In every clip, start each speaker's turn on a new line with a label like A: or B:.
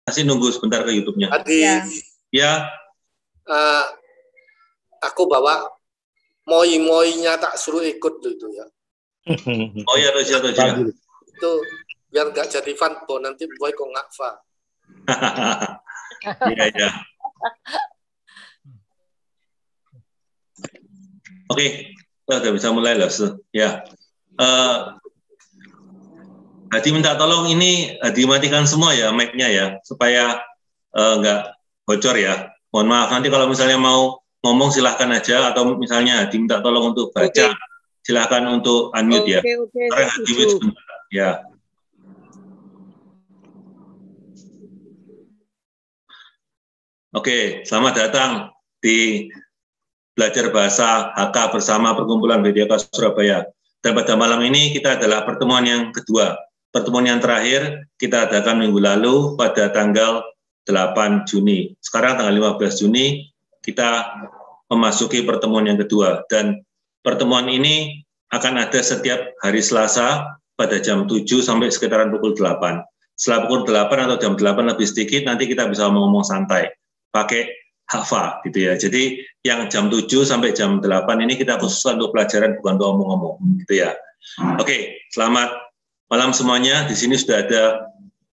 A: Masih nunggu sebentar ke YouTube-nya.
B: Tadi
A: ya.
B: Aku bawa moi-moinya tak suruh ikut itu ya.
A: Oh ya, Roja.
B: Itu biar nggak jadi fanbo nanti boy kok nggak fa.
A: Iya. Oke, kita udah bisa mulai loh, ya. Hadi minta tolong ini dimatikan semua ya mic-nya ya, supaya nggak bocor ya. Mohon maaf, nanti kalau misalnya mau ngomong silahkan aja, atau misalnya Hadi minta tolong untuk baca, silahkan untuk unmute ya. Sekarang Hadi mute sebentar ya. Oke, selamat datang di belajar bahasa HK bersama Perkumpulan BDK Surabaya. Dan pada malam ini kita adalah pertemuan yang kedua. Pertemuan yang terakhir kita adakan minggu lalu pada tanggal 8 Juni. Sekarang tanggal 15 Juni kita memasuki pertemuan yang kedua. Dan pertemuan ini akan ada setiap hari Selasa pada jam 7 sampai sekitaran pukul 8. Setelah pukul 8 atau jam 8 lebih sedikit, nanti kita bisa ngomong santai pakai hafal gitu ya. Jadi yang jam 7 sampai jam 8 ini kita khususkan untuk pelajaran, bukan untuk ngomong-ngomong gitu ya. Oke, selamat malam semuanya. Di sini sudah ada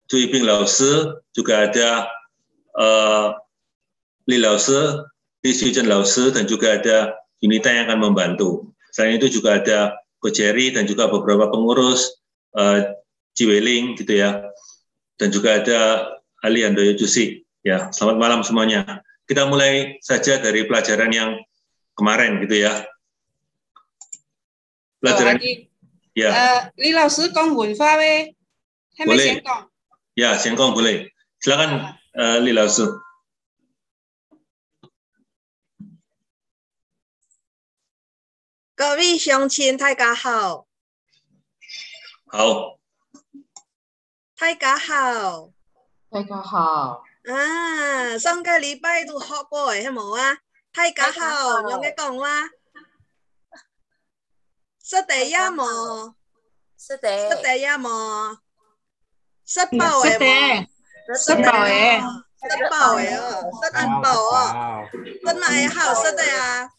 A: Cui Ping Lause, juga ada Li Lause, Li Xuchen Lause, dan juga ada Yunita yang akan membantu. Selain itu juga ada Ko Jerry dan juga beberapa pengurus Ji Weling gitu ya. Dan juga ada Ali Handoyo Jusik. Ya, selamat malam semuanya. Kita mulai saja dari pelajaran yang kemarin gitu ya. Pelajaran ya.
C: Li Lao Sư Kong Wen Fa Wei.
A: Boleh. Ya, Xian Kong boleh. Silakan Li Lao Sư.
D: Các vị乡亲大家好。
A: 好。
D: 大家好。
C: 大家好。
D: 上個禮拜都學過嘅，係冇啊？大家好，用嘅講話。識得呀冇？識得呀冇？識飽嘅冇？識飽嘅。識飽嘅哦，識ăn飽哦。識乜嘢好識的呀？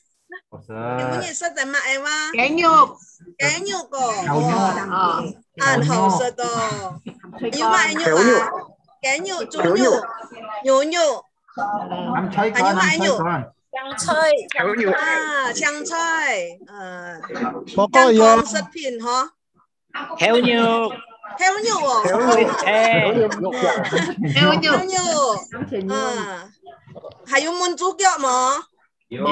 D: 你們也識得乜嘢嗎？雞肉個。ăn好識的。要乜嘢肉啊？雞肉、豬肉、牛肉，還有乜肉？香菜，健康食品嗬。
E: heo牛
D: 哦，heo牛，還有燜豬腳冇？
E: 有。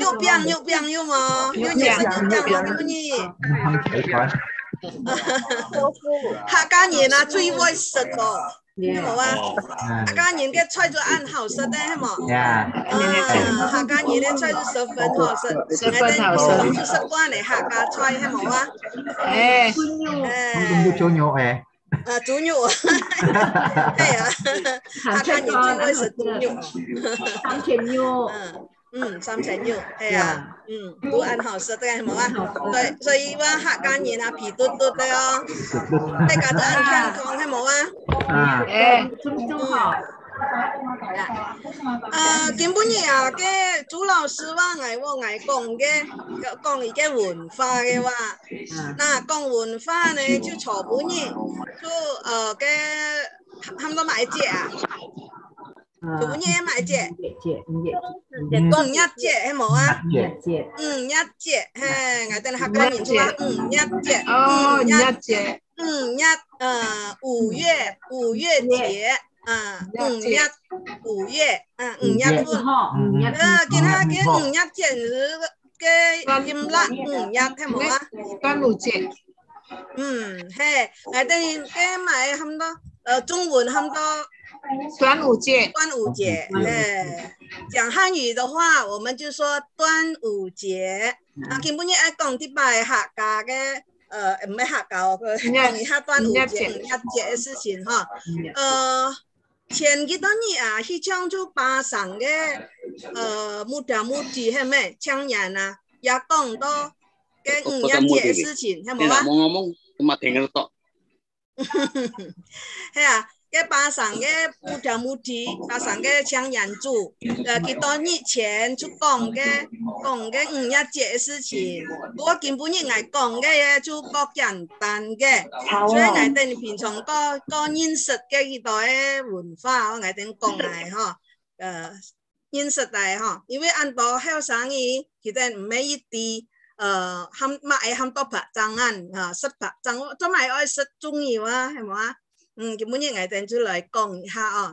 D: 肉餅有冇？有嘢食肉餅冇？你客家人啊最愛食個，係冇啊？客家人嘅菜就按好食的，係冇？客家人嘅菜就十分好食，我哋就習慣嚟客家菜，係冇啊？
F: 豬肉誒。
D: 豬肉係啊，客家人最愛食豬肉。
G: 三鮮肉。
D: 三鮮肉係啊，都按好食的係冇啊？所以話客家人啊皮嘟嘟的哦，大家都按健康係冇啊？
G: 好。
D: 根本嘢嘅朱老師話我講一個文化嘅話，那講文化呢就初本嘢，就嘅他們都買節啊。做乜嘢買節？一節係冇啊？一節，我哋客家人說話一節，五月節，五月，見下嘅五一節嘅音啦，五一係冇啊？
C: 端午節。
D: 我哋嘅買咁多，中文咁多。
C: 端午節，
D: 講漢語的話，我們就說端午節。根本要講啲拜客家嘅，唔係客家，講一下端午節五一節嘅事情哈。前幾多年啊，去唱咗巴生嘅，木條木地係咪？唱人啊，也講到嘅五一節嘅事情，係冇啊？ngomong
E: cuma tinggal tok.
D: Ya, cái ba sang cái muda-mudi, ba sang cái Chiang Yan-zu, kita nhị前就講cái 5.1節嘅事情，不過根本係講嘅就較簡單嘅，所以我哋平常個認識嘅呢度嘅文化，我哋講嚟嗬，認識嚟嗬，因為按到後生嘅其實唔係一啲。ham to bak jangan set bak jang cho mày ơi set trung nhiều á hay mà cái muốn như ngày tên chú lời con ha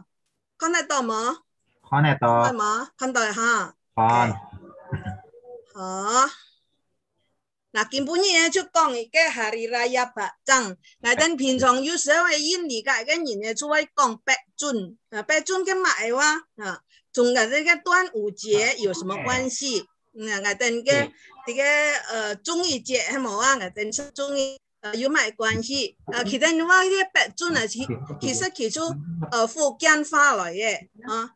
D: con này to mà
E: con này to
D: mà con to ha
E: con
D: nah cái muốn như chú con cái hari raya bak jang ngày tên bình thường有時候係印尼嘅人咧就會講白準cái mày wa仲跟這個端午節有什麼關係？ngày tên cái中秋節係冇啊，ngày tên中秋有咩關係？其實你話啲白準啊，其實其實福建話來嘅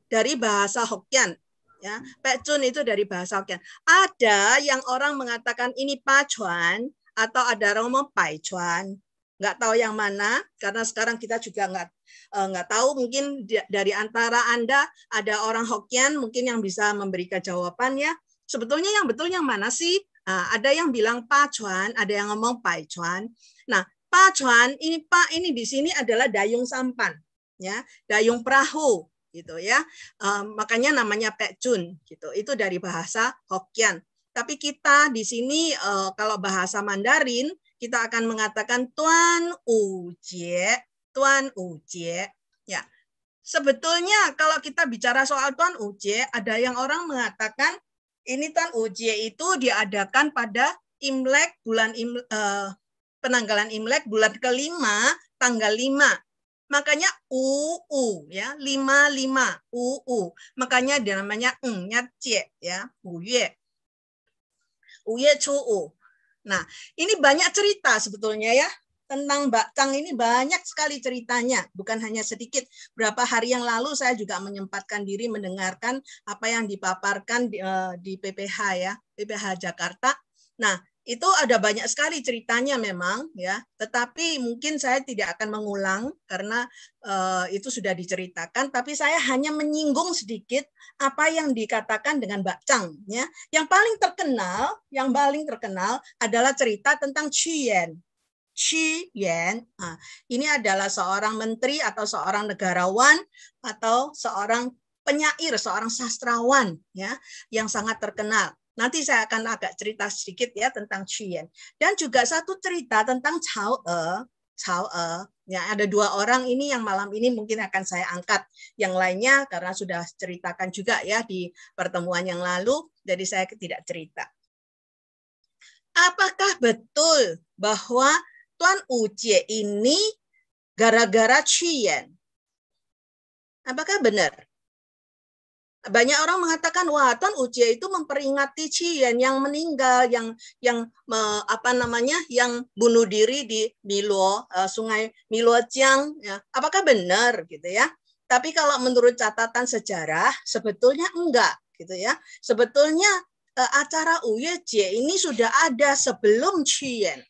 D: dari bahasa Hokkien ya, Pecun itu dari bahasa Hokkien. Ada yang orang mengatakan ini pacuan atau ada orang ngomong paicuan, nggak tahu yang mana karena sekarang kita juga nggak tahu, mungkin dari antara Anda ada orang Hokkien mungkin yang bisa memberikan jawaban ya. Sebetulnya yang betul yang mana sih? Ada yang bilang pacuan, ada yang ngomong paicuan. Nah, pacuan ini di sini adalah dayung sampan, ya, dayung perahu, gitu ya. Makanya namanya pecun, gitu. Itu dari bahasa Hokkien. Tapi kita di sini kalau bahasa Mandarin kita akan mengatakan tuan ujie, ya. Sebetulnya kalau kita bicara soal tuan ujie, ada yang orang mengatakan ini Tuan Ujie itu diadakan pada Imlek, penanggalan Imlek bulan kelima, tanggal 5. Makanya UU ya, 55 UU. Makanya dia namanya Cie ya, Uye Cuu. Nah, ini banyak cerita sebetulnya ya. Tentang Bakcang ini banyak sekali ceritanya, bukan hanya sedikit. Berapa hari yang lalu saya juga menyempatkan diri mendengarkan apa yang dipaparkan di PPH ya, PPH Jakarta. Nah, itu ada banyak sekali ceritanya memang ya, tetapi mungkin saya tidak akan mengulang karena itu sudah diceritakan, tapi saya hanya menyinggung sedikit apa yang dikatakan dengan Bakcang ya. Yang paling terkenal adalah cerita tentang Chuyen. Ini adalah seorang menteri atau seorang negarawan atau seorang penyair, seorang sastrawan ya yang sangat terkenal. Nanti saya akan agak cerita sedikit ya tentang Chuyen. Dan juga satu cerita tentang Cao E. Ya, ada 2 orang ini yang malam ini mungkin akan saya angkat. Yang lainnya karena sudah ceritakan juga ya di pertemuan yang lalu, jadi saya tidak cerita. Apakah betul bahwa Tuan Ujie ini gara-gara Chuyen? Apakah benar? Banyak orang mengatakan wah Tuan Ujie itu memperingati Chuyen yang meninggal, yang bunuh diri di Miluo, sungai Miluojiang. Ya. Apakah benar gitu ya? Tapi kalau menurut catatan sejarah sebetulnya enggak gitu ya. Sebetulnya acara Ujie ini sudah ada sebelum Chuyen.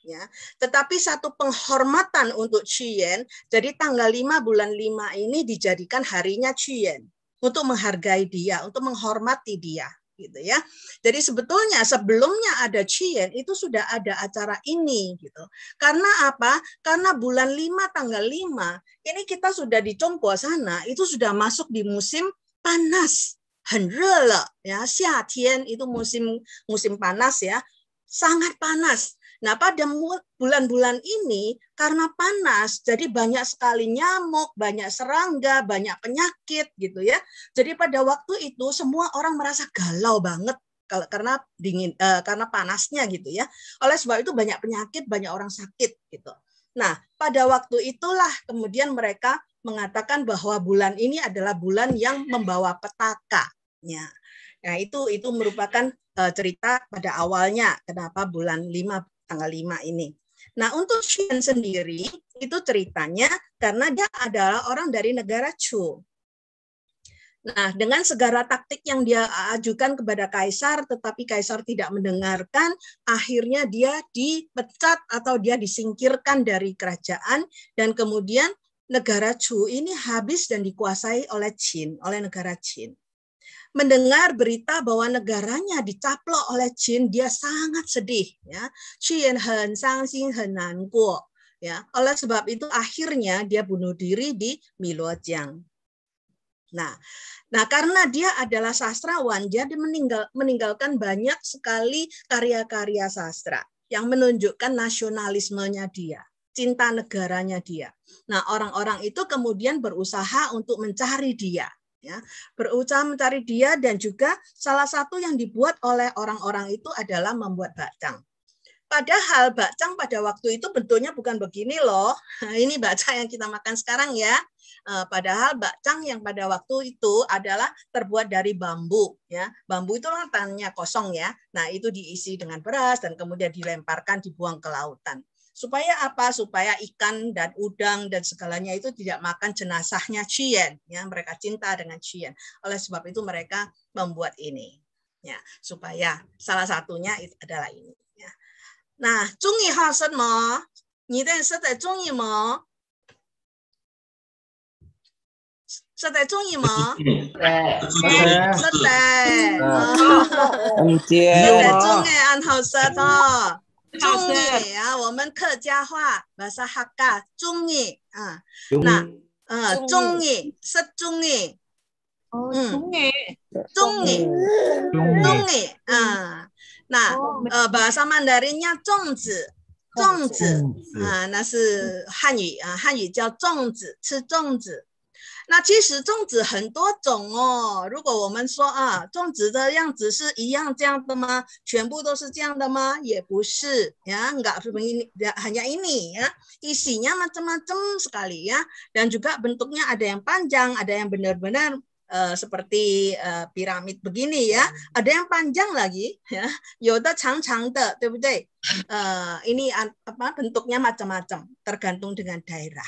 D: Ya, tetapi satu penghormatan untuk Chuyen, jadi tanggal 5 bulan 5 ini dijadikan harinya Chuyen untuk menghargai dia, untuk menghormati dia, gitu ya. Jadi sebetulnya sebelumnya ada Chuyen itu sudah ada acara ini, gitu. Karena apa? Karena bulan 5 tanggal 5 ini kita sudah di Chongguo sana itu sudah masuk di musim panas, 很热了, ya, 夏天 itu musim panas ya, sangat panas. Nah, pada bulan-bulan ini karena panas, jadi banyak sekali nyamuk, banyak serangga, banyak penyakit gitu ya. Jadi pada waktu itu semua orang merasa galau banget karena dingin, karena panasnya gitu ya. Oleh sebab itu banyak penyakit, banyak orang sakit gitu. Nah, pada waktu itulah kemudian mereka mengatakan bahwa bulan ini adalah bulan yang membawa petaka. Ya. Nah, itu merupakan cerita pada awalnya kenapa bulan 5 tanggal 5 ini. Nah, untuk Chuyen sendiri itu ceritanya karena dia adalah orang dari negara Chu. Nah, dengan segala taktik yang dia ajukan kepada kaisar, tetapi kaisar tidak mendengarkan, akhirnya dia dipecat atau dia disingkirkan dari kerajaan, dan kemudian negara Chu ini habis dan dikuasai oleh Qin, oleh negara Qin. Mendengar berita bahwa negaranya dicaplok oleh Qin, dia sangat sedih. Ya, Qin hen sangxin hen nanguo. Ya, oleh sebab itu akhirnya dia bunuh diri di Miluojiang. Nah, karena dia adalah sastrawan, dia meninggalkan banyak sekali karya-karya sastra yang menunjukkan nasionalismenya dia, cinta negaranya dia. Nah, orang-orang itu kemudian berusaha untuk mencari dia, ya, berusaha mencari dia, dan juga salah satu yang dibuat oleh orang-orang itu adalah membuat bakcang. Padahal bakcang pada waktu itu bentuknya bukan begini loh. Ini bakcang yang kita makan sekarang ya. Padahal bakcang yang pada waktu itu adalah terbuat dari bambu. Ya, bambu itu kan tanahnya kosong ya. Nah itu diisi dengan beras dan kemudian dilemparkan, dibuang ke lautan. Supaya apa? Supaya ikan dan udang dan segalanya itu tidak makan jenazahnya Qin. Ya, mereka cinta dengan Qin. Oleh sebab itu mereka membuat ini. Ya, supaya salah satunya itu adalah ini. 那中意好什么？你的是在中意吗？是在中意吗？是的，是的，中意按好舌头，中意啊，我们客家话bahasa Hakka中意啊，那中意是中意，中意啊。 Nah, bahasa Mandarinnya 粽子，粽子啊，那是汉语啊，汉语叫粽子，吃粽子。那其实粽子很多种哦。如果我们说啊，粽子的样子是一样这样的吗？全部都是这样的吗？也不是ya, enggak begini, hanya ini ya. Isinya macam-macam sekali ya. Dan juga bentuknya ada yang panjang, ada yang benar-benar seperti piramid begini ya, ada yang panjang lagi ya, 有的长长的，对不对？ ini apa bentuknya macam-macam, tergantung dengan daerah.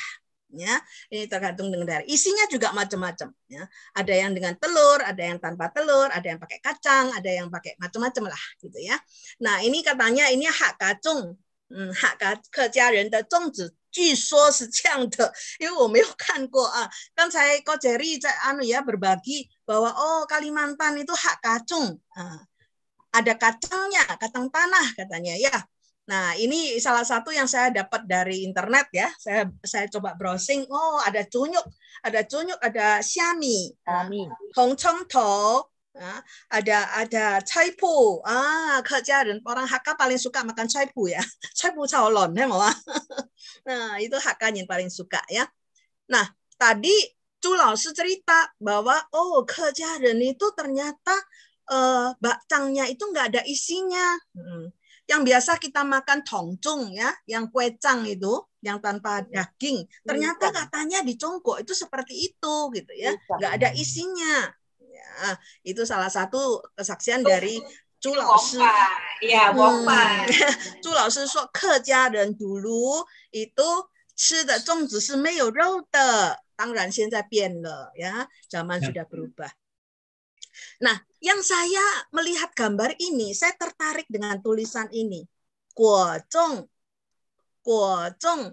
D: Ya, ini tergantung dengan daerah. Isinya juga macam-macam. Ya, ada yang dengan telur, ada yang tanpa telur, ada yang pakai kacang, ada yang pakai macam-macam lah, gitu ya. Nah, ini katanya ini hak kacung, hak 客家人的粽子。 据说是这样的，因为我没有看过啊。刚才Ko Jerry在berbagi bahwa oh Kalimantan itu hak kacung, ada kacangnya, kacang tanah katanya ya. Nah ini salah satu yang saya dapat dari internet ya. Saya coba browsing, oh ada cunyuk, ada siami, hong chong to. Ada cai pu, Kejaran orang Hakka paling suka makan cai pu ya, cai pu caolon ya mau. Nah itu Hakka yang paling suka ya. Nah tadi Chu Laoshi cerita bahwa oh Kejaran itu ternyata bakcangnya itu nggak ada isinya. Yang biasa kita makan tongcung ya, yang kuecang itu, yang tanpa daging. Ternyata katanya di Congko itu seperti itu gitu ya, nggak ada isinya. Ya, itu salah satu kesaksian dari Chu Laoshi.
C: Ya,
D: Chu Laoshi 说客家人 dulu itu 吃的粽子是没有肉的，当然现在变了ya, zaman sudah berubah. Nah, yang saya melihat gambar ini, saya tertarik dengan tulisan ini. Guozhong. Guozhong.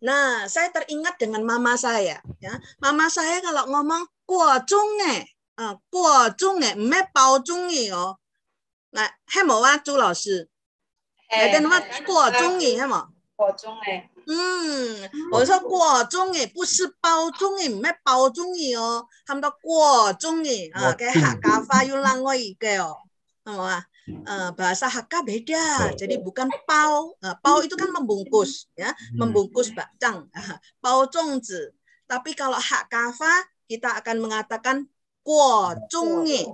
D: Nah, saya teringat dengan mama saya ya. Mama saya kalau ngomong guozhong 过中诶，唔系包中诶哦。嗱，系冇啊，朱老師。你跟我过中诶，系冇？
C: 过中诶。
D: 我说过中诶，不是包中诶，唔系包中诶哦，他們都過中诶啊，嘅客家話要另外一個哦，係冇啊？bahasa Hakka beda, jadi bukan pao. Pao itu kan membungkus, ya, membungkus bakcang, pao zongzi. Tapi kalau Hakka kita akan mengatakan 过中诶，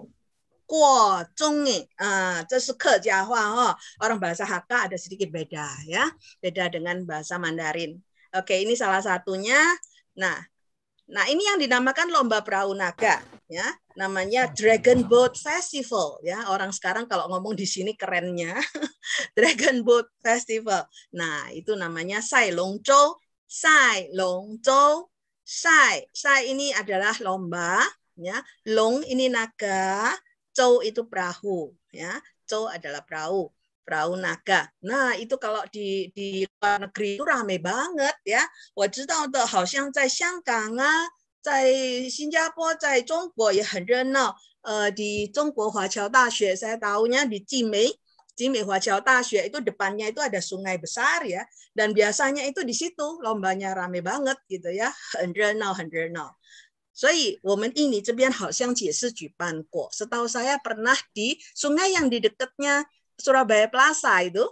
D: 过中诶，这是客家话哦. Orang bahasa Hakka ada sedikit beda ya, beda dengan bahasa Mandarin. Oke, ini salah satunya. Nah ini yang dinamakan lomba perahu naga ya, namanya Dragon Boat Festival ya. Orang sekarang kalau ngomong di sini kerennya Dragon Boat Festival. Nah itu namanya Sai Longzhou, Sai Longzhou, Sai ini adalah lomba. ya. Long ini naga, zhou itu perahu, ya. Zhou adalah perahu, perahu naga. Nah, itu kalau di luar negeri itu rame banget ya. 我知道的好像在香港啊，在新加坡，在中国也很热闹。di 中国华侨大学 saya tahunya di Cimei华侨大学 itu depannya itu ada sungai besar ya, dan biasanya itu di situ lombanya rame banget gitu ya, 很热闹很热闹。所以我们印尼这边好像也是举办过， setahu saya pernah di sungai yang di dekatnya Surabaya Plaza itu,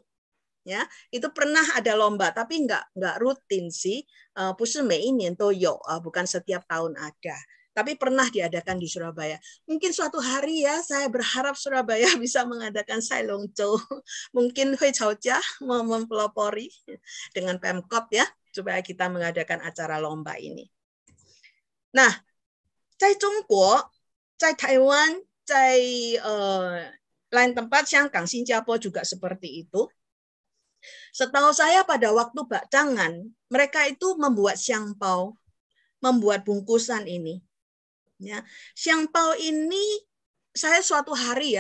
D: ya, itu pernah ada lomba, tapi nggak rutin sih, 不是每一年都有， bukan setiap tahun ada. Tapi pernah diadakan di Surabaya. Mungkin suatu hari ya, saya berharap Surabaya bisa mengadakan Sai Long Zhou. Mungkin Hui Chaojia mau mempelopori dengan Pemkot ya, supaya kita mengadakan acara lomba ini. Nah, 在中国，在台湾，在lain tempat, 香港、新加坡 juga seperti itu. Setahu saya pada waktu bakcangan, mereka itu membuat xiangpao, membuat bungkusan ini. Ya, xiangpao ini saya suatu hari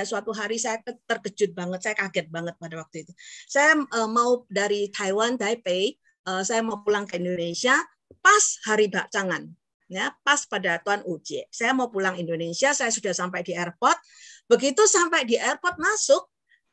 D: saya terkejut banget, saya kaget banget pada waktu itu. Saya mau dari Taiwan, Taipei, saya mau pulang ke Indonesia pas hari bakcangan. Ya, pas pada Tuan Ujie. Saya mau pulang Indonesia, saya sudah sampai di airport. Begitu sampai di airport masuk,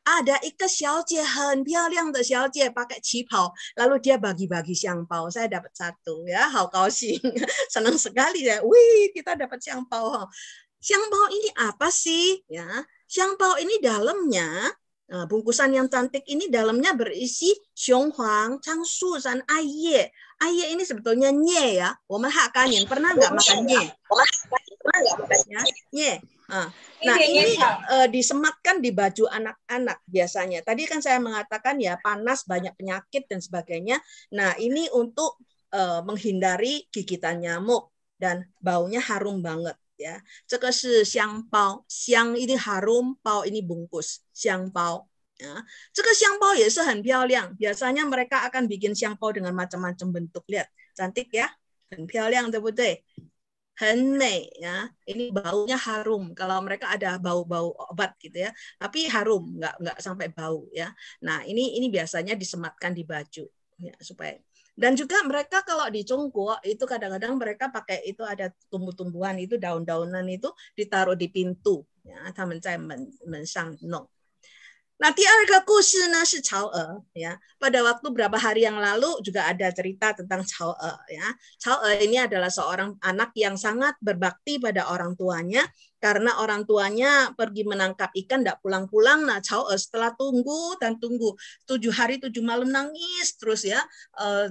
D: ada Ika xiaojie, 很漂亮的小姐 pakai qipao. Lalu dia bagi-bagi xiangpao. Saya dapat satu ya, 好高兴. Senang sekali ya. Wih, kita dapat xiangpao. Xiangpao ini apa sih? Ya, xiangpao ini dalamnya, bungkusan yang cantik ini dalamnya berisi xionghuang, changshu, dan aiye. Aiye ini sebetulnya nye ya. 我们哈干人 pernah nggak makan nye? Ya, nye. Nah, ini disematkan di baju anak-anak biasanya. Tadi kan saya mengatakan ya, panas, banyak penyakit dan sebagainya. Nah, ini untuk menghindari gigitan nyamuk dan baunya harum banget ya. 这个是香包，香 ini harum, 包 ini bungkus, 香包。Ya, 这个香包也是很漂亮. Biasanya mereka akan bikin 香包 dengan macam-macam bentuk. Lihat, cantik ya, 很漂亮，对不对？ 很美 ya, ini baunya harum. Kalau mereka ada bau-bau obat gitu ya, tapi harum, nggak sampai bau ya. Nah, ini biasanya disematkan di baju ya, supaya. Dan juga mereka kalau di Congguo itu kadang-kadang mereka pakai itu ada tumbuh-tumbuhan itu, daun-daunan itu ditaruh di pintu ya, 他们在门上弄. Nah, 第二个故事呢是曹娥 ya. Pada waktu beberapa hari yang lalu juga ada cerita tentang Cao E ya. Cao E ini adalah seorang anak yang sangat berbakti pada orang tuanya karena orang tuanya pergi menangkap ikan tidak pulang-pulang. Nah, Cao E setelah tunggu dan tunggu 7 hari 7 malam nangis terus ya,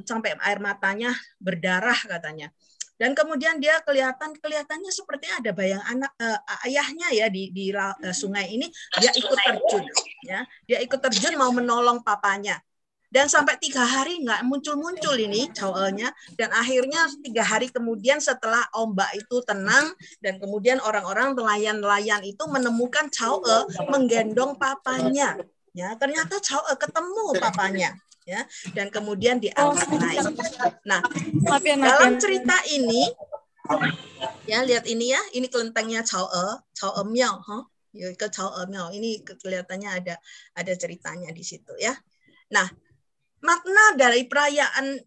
D: sampai air matanya berdarah katanya. Dan kemudian dia kelihatannya seperti ada bayang anak ayahnya ya di sungai ini. Dia ikut terjun ya, dia ikut terjun mau menolong papanya. Dan sampai 3 hari nggak muncul ini Cao-nya. Dan akhirnya 3 hari kemudian setelah ombak itu tenang dan kemudian orang-orang nelayan itu menemukan Cao-e menggendong papanya. Ya, ternyata Cao-e ketemu papanya. Ya, dan kemudian diangkat naik. Nah, dalam cerita ini, ya lihat ini ya, ini kelentengnya Cao-e Miao, ke Cao-e Miao. Ini kelihatannya ada ceritanya di situ ya. Nah, makna dari perayaan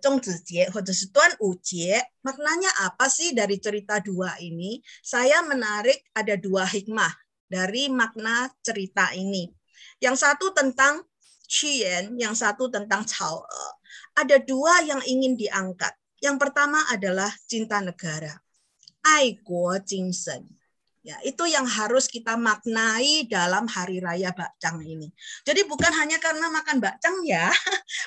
D: Zhongzijie atau Tuan Ujie, maknanya apa sih dari cerita 2 ini? Saya menarik ada 2 hikmah dari makna cerita ini. Yang satu tentang Qian, yang satu tentang Cao E. Ada 2 yang ingin diangkat. Yang pertama adalah cinta negara. Ai guo jingsen. Ya, itu yang harus kita maknai dalam hari raya bakcang ini. Jadi bukan hanya karena makan bakcang ya.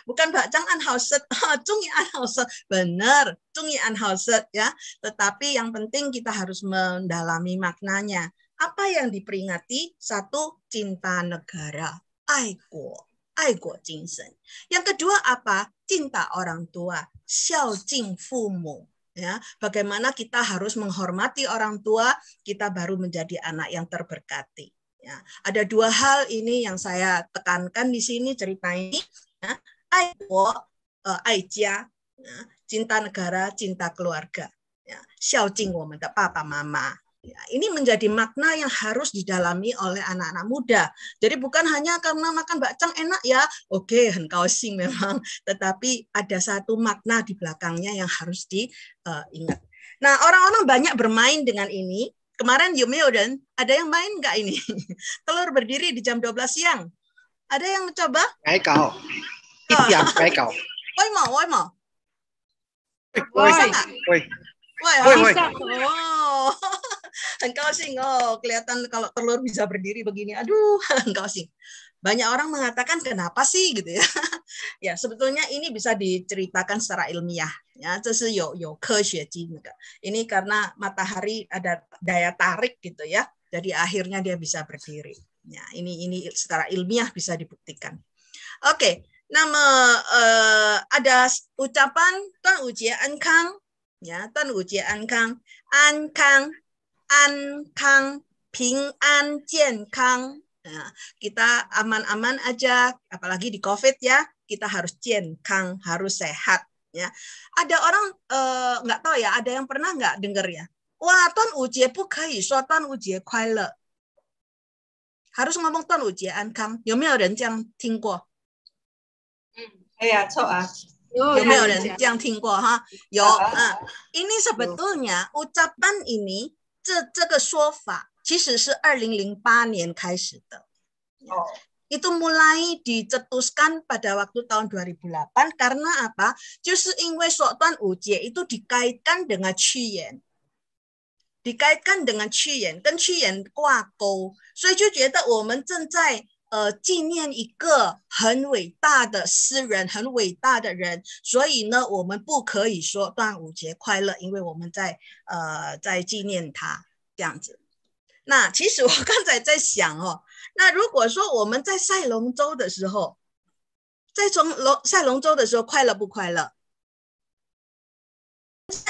D: Bukan bakcang anhauset, cungi anhauset. Benar, cungi anhauset ya. Tetapi yang penting kita harus mendalami maknanya. Apa yang diperingati? 1, cinta negara. Ai guo jingsen. Yang kedua apa? Cinta orang tua. Xiao jing fumu. Ya, bagaimana kita harus menghormati orang tua, kita baru menjadi anak yang terberkati. Ya, ada 2 hal ini yang saya tekankan di sini cerita ini. Ya, ai guo, ai jia, cinta negara, cinta keluarga. ya, 孝敬我们的爸爸妈妈。Ya, ini menjadi makna yang harus didalami oleh anak-anak muda. Jadi bukan hanya karena makan bakcang enak ya, oke,很高兴 memang, tetapi ada satu makna di belakangnya yang harus diingat. Nah, orang-orang banyak bermain dengan ini. Kemarin Yumeoden, ada yang main nggak ini? Telur berdiri di jam 12 siang. Ada yang mencoba?
B: Kau. Yang kau.
D: Woi mau.
B: Woi.
D: Bisa. Oh. 很高兴 kelihatan kalau telur bisa berdiri begini. Aduh, 很高兴. Banyak orang mengatakan kenapa sih gitu ya. Ya, sebetulnya ini bisa diceritakan secara ilmiah ya. 这是有科学基础的. Ini karena matahari ada daya tarik gitu ya. Jadi akhirnya dia bisa berdiri. Ya, ini secara ilmiah bisa dibuktikan. Oke, nama ada ucapan Tuan Ujie Ankang ya, Tuan Ujie Ankang, Ankang, Ankang, Ping An Jian Kang. Nah, kita aman-aman aja, apalagi di COVID ya, kita harus jian kang, harus sehat ya. Ada orang nggak tahu ya, ada yang pernah nggak dengar ya? Wah, Tuan Ujie bu kei shuo Tuan Ujie kuai le. Harus ngomong Tuan Ujie Ankang. 有没有人这样听过？
C: 哎呀，错啊！
D: 有没有人这样听过哈？有啊。Ini sebetulnya ucapan ini 这个说法其实是2008年开始的。Itu mulai dicetuskan pada waktu tahun 2008 karena apa? 就是因为说端午节 itu dikaitkan dengan 屈原， dikaitkan dengan 屈原， 跟屈原挂钩，所以就觉得我们正在纪念一个很伟大的诗人，很伟大的人，所以呢，我们不可以说端午节快乐，因为我们在纪念他这样子。那其实我刚才在想那如果说我们在赛龙舟的时候，赛龙舟的时候快乐不快乐？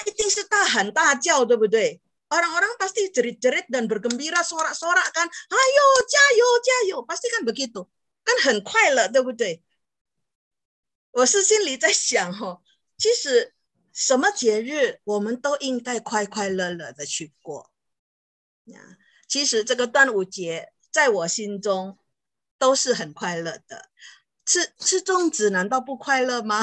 D: 一定是大喊大叫，对不对？Orang-orang pasti jerit-jerit dan bergembira, sorak-sorak kan, ayo, jayo, jayo, pasti kan begitu, kan 很快乐，对不对？我是心里在想其实什么节日我们都应该快快乐乐的去过。其实这个端午节在我心中都是很快乐的。吃粽子难道不快乐吗？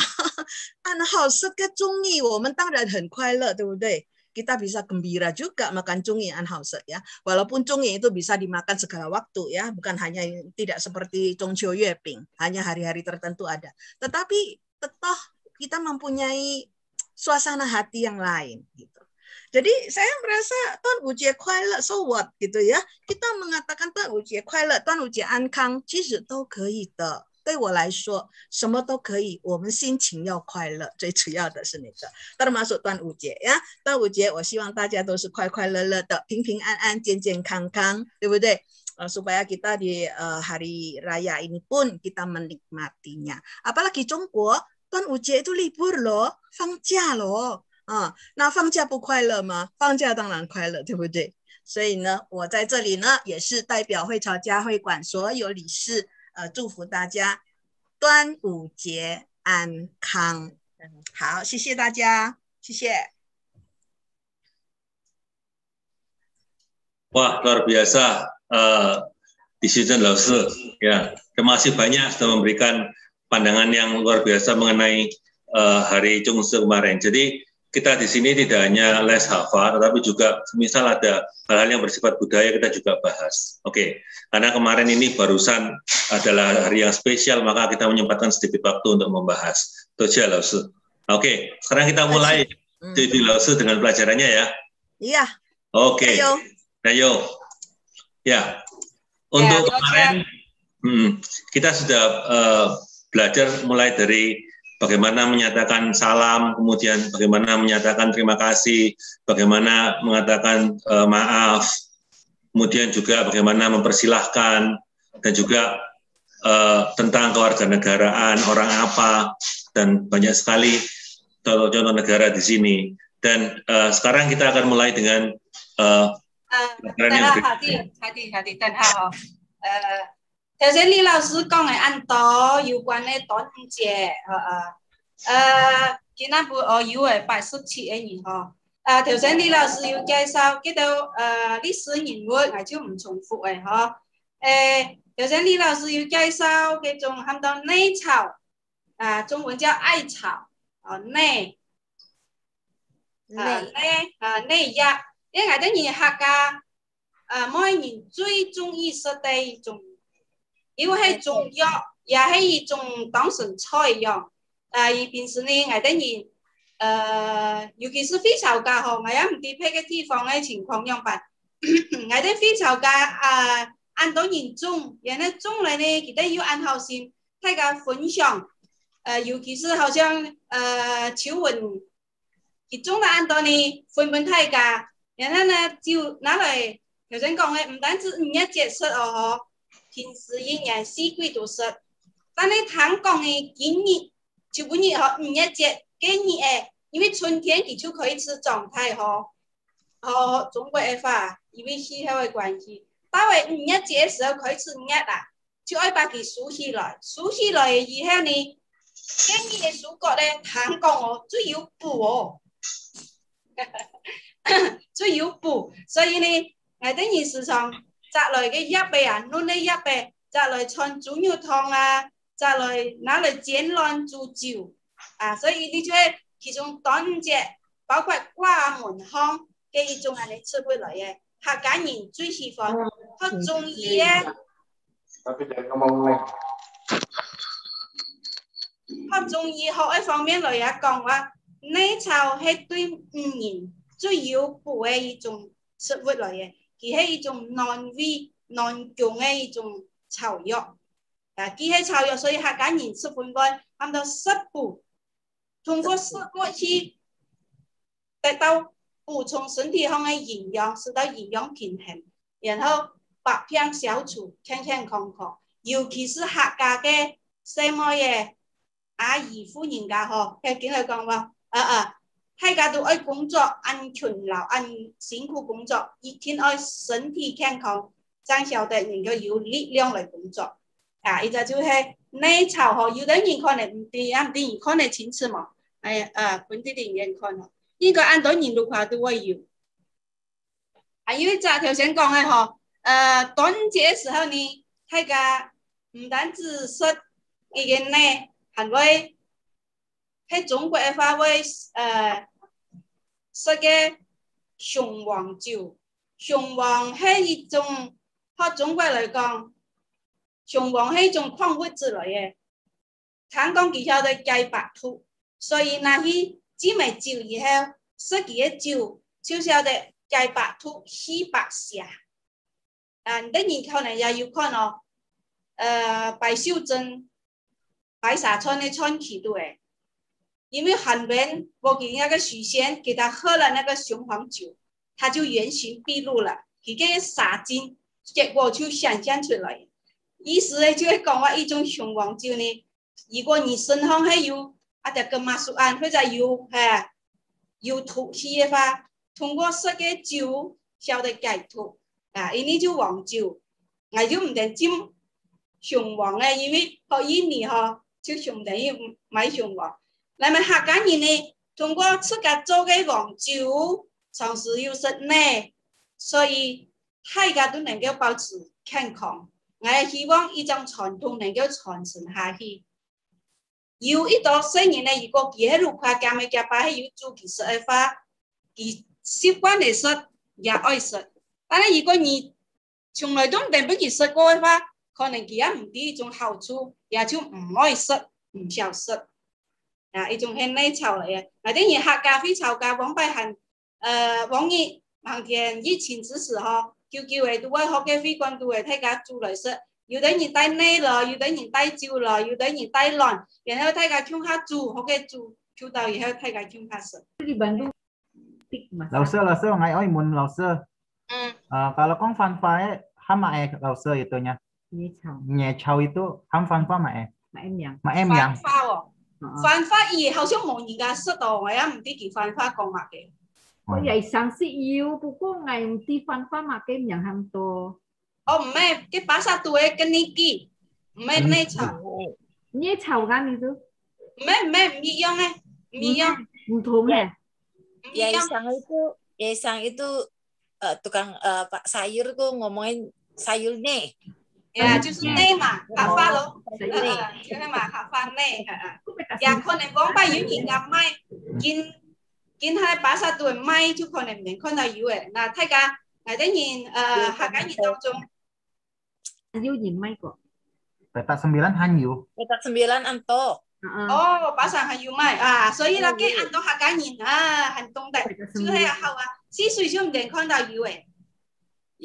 D: 按好吃个综艺，我们当然很快乐，对不对？Kita bisa gembira juga makan cungi anhause ya. Walaupun cungi itu bisa dimakan segala waktu ya, bukan hanya tidak seperti Zhongqiu Yueping, hanya hari-hari tertentu ada. Tetapi tetap kita mempunyai suasana hati yang lain gitu. Jadi saya merasa Tuan Ujie kuai so what gitu ya. Kita mengatakan Tuan Ujie kuai Tuan Ujie ankang 其实都可以的。对我来说什么都可以，我们心情要快乐，最主要的是那个 termasuk 端午节呀。端午节我希望大家都是快快乐乐的，平平安安，健健康康，对不对？supaya kita di hari raya ini pun kita menikmatinya. Apalagi Jongguo 端午节 itu libur loh， 放假loh。那放假不快乐吗？放假当然快乐，对不对？所以呢，我在这里呢也是代表会潮家会馆所有理事祝福大家端午节安康。好，谢谢大家，谢谢。
A: Wah, luar biasa Decision Lause ya. Terima kasih banyak sudah memberikan pandangan yang luar biasa mengenai hari Chungse kemarin. Jadi kita di sini tidak hanya les hafal, tetapi juga misal ada hal-hal yang bersifat budaya kita juga bahas. Oke, karena kemarin ini barusan adalah hari yang spesial, maka kita menyempatkan sedikit waktu untuk membahas. Toja Lause. Oke, sekarang kita mulai jadi Lause dengan pelajarannya ya.
D: Iya.
A: Oke. Ayo. Ya. Untuk kemarin kita sudah belajar mulai dari bagaimana menyatakan salam, kemudian bagaimana menyatakan terima kasih, bagaimana mengatakan maaf, kemudian juga bagaimana mempersilahkan, dan juga tentang kewarganegaraan, orang apa, dan banyak sekali contoh-contoh negara di sini. Dan sekarang kita akan mulai dengan
C: hati-hati dan hao. 頭先李老師講嘅按道有關嘅端午節，今日有嘅87嘅年頭先李老師要介紹幾道歷史人物，我就唔重複嘅嗬。頭先李老師要介紹嘅種喊到內朝，中文叫愛朝，內一，因為等於客家每人最中意食嘅一種，因為係中藥，也係一種當成菜用。而平時呢，我等於尤其是非潮價嗬，我也唔知邊個地方嘅情況樣辦。我哋非潮價按到人種，然後種嚟呢，佢哋要按好先，大家分享。尤其是好像潮雲，佢種嚟按到呢分大家，然後呢就拿嚟頭先講嘅，唔單止5月節食哦，平時1年4季都食。但係香港嘅今日就本日嗬5月節今日誒。因為春天佢就可以吃狀態嗬，中國嘅話，因為氣候嘅關係，到5月節嘅時候可以吃5月啦，就要把佢數起來，數起來以後呢，今日嘅蔬果咧，香港哦最有補哦，最有補，所以呢，我等於時常摘來嘅葉啊，嫩嘅葉摘來穿豬肉湯啊，摘來拿嚟煎爛煮酒所以呢種其中端午節包括掛門香嘅一種係你吃不來嘅，客家人最喜歡，學中醫咧，學中醫學一方面嚟也講話，內朝係對人最有補嘅一種食物嚟嘅，佢係一種暖胃暖強嘅一種草藥，佢係草藥，所以客家人吃飯飯喊到食補。通過食過去得到補充身體上嘅營養，使到營養平衡，然後百病消除，健健康康。尤其是客家嘅細妹嘅阿姨夫人家嗬，佢經嚟講話，大家都愛工作，按勤勞，按辛苦工作，一天愛身體健康，真曉得能夠有力量嚟工作。依個就係內朝嗬，有啲人可能唔對，有啲人可能清楚嘛。本地的人看嗬，應該按到年度化都會有。因為就頭先講嘅嗬，端午節嘅時候呢，大家唔單止食一個呢，還會喺中國嘅話會食嘅雄黃酒。雄黃係一種，喺中國嚟講，雄黃係一種礦物質嚟嘅。香港佢曉得雞白兔。所以那去煮埋酒以後，食佢嘅酒就曉得雞白兔、西白蝦。你哋可能也有看哦，白秀珍、白沙川嘅川崎度誒，因為韓文我給那個許仙給他喝了那個雄黃酒，他就原形畢露了，佢嘅殺精，結果就想象出來。意思咧就係講話一種雄黃酒呢，如果你身上係有就跟馬蘇安或者有吐氣嘅話，通過食嘅酒曉得解吐因為就黃酒，我就唔得沾雄黃咧，因為學印尼就相當於買雄黃。那麼客家人呢，通過自家做嘅黃酒，同時又食呢，所以大家都能夠保持健康。我也希望呢種傳統能夠傳承下去。有一道生意呢，如果佢喺路跨家咪家把係要做其實嘅話，佢習慣嚟食也愛食。但係如果你從來都唔定俾佢食過嘅話，可能佢也唔知呢種好處，也就唔愛食，唔想食。呢種係內朝嚟嘅。嗱，等於客家非潮價往拜行，往日行田疫情之時叫佢都會學嘅非關都會睇家做嚟食。有啲人帶內了，有啲人帶酒了，有啲人帶卵，然後大家傾下煮，好嘅煮到以後大家傾下食。
E: 老師，我muốn老師. Kalau kong fanfa hama老師itunya. Nyechau itu ham fanfa ma em yang.
C: Fanfa好像冇人家識到，我也唔知佢fanfa講乜嘅。
G: 我係想識要，不過我唔知fanfa嘛嘅人咁多。
C: 唔係，cái bahasa tuwe cái niki，唔係內朝。
G: 內朝㗎你都？
C: 唔係唔一樣嘅，唔一樣。
G: 唔同嘅。
D: Yaisang itu tukang Pak sayur tuh ngomongin sayur nih.
C: Ya, 就是内嘛，客家咯，就是嘛，客家内，呀，可能講把語言嘅咪，見係把曬對咪，就可能唔看到有嘅。嗱，睇下我哋人客家人當中，
G: 有言咪個，
E: petak 9 hanyu.
D: Petak 9 anto.
C: Oh, pasang hayu mai.所以啦，嘅按到客家人很懂得，就係好4歲就唔能看到有嘅。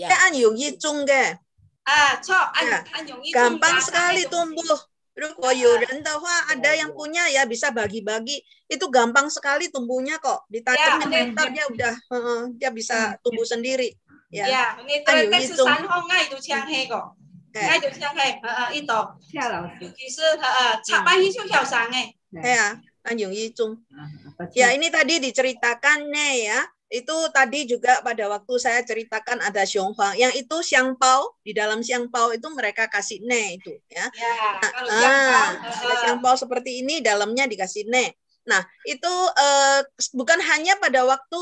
D: 按容易種嘅。
C: 錯，按容易種。
D: Gampang sekali tumbuh. Kalau有人的话，ada yang punya ya bisa bagi-bagi. Itu gampang sekali tumbuhnya kok. Ditanam ntar dia udah, dia bisa tumbuh sendiri.
C: Ya, ini terdeteksi sanhong ngay itu chiang he kok. Ngay itu chiang he, itu. Justru capai itu hiao sang eh.
D: Ya, Anjung Yizung. Ya, ini tadi diceritakan nih ya. Itu tadi juga pada waktu saya ceritakan ada Xionghuang. Yang itu Xiangpao, di dalam Xiangpao itu mereka kasih ne itu ya. Ada Xiangpao seperti ini, dalamnya dikasih ne. Nah, itu bukan hanya pada waktu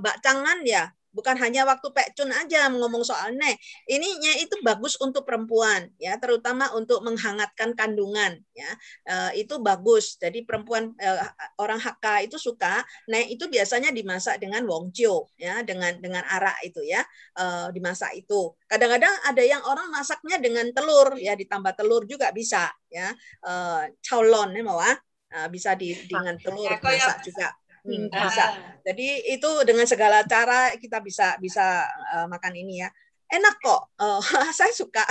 D: bakcangan ya. Bukan hanya waktu pekcun aja ngomong soal ne. Ininya itu bagus untuk perempuan ya, terutama untuk menghangatkan kandungan ya. Itu bagus. Jadi perempuan orang Hakka itu suka ne itu biasanya dimasak dengan wongjiu ya, dengan arak itu ya. Dimasak itu. Kadang-kadang ada yang orang masaknya dengan telur ya, ditambah telur juga bisa ya. Caolon ya mau bisa dengan telur masak juga. Bisa. Jadi itu dengan segala cara kita bisa makan ini ya. Enak kok. Saya suka.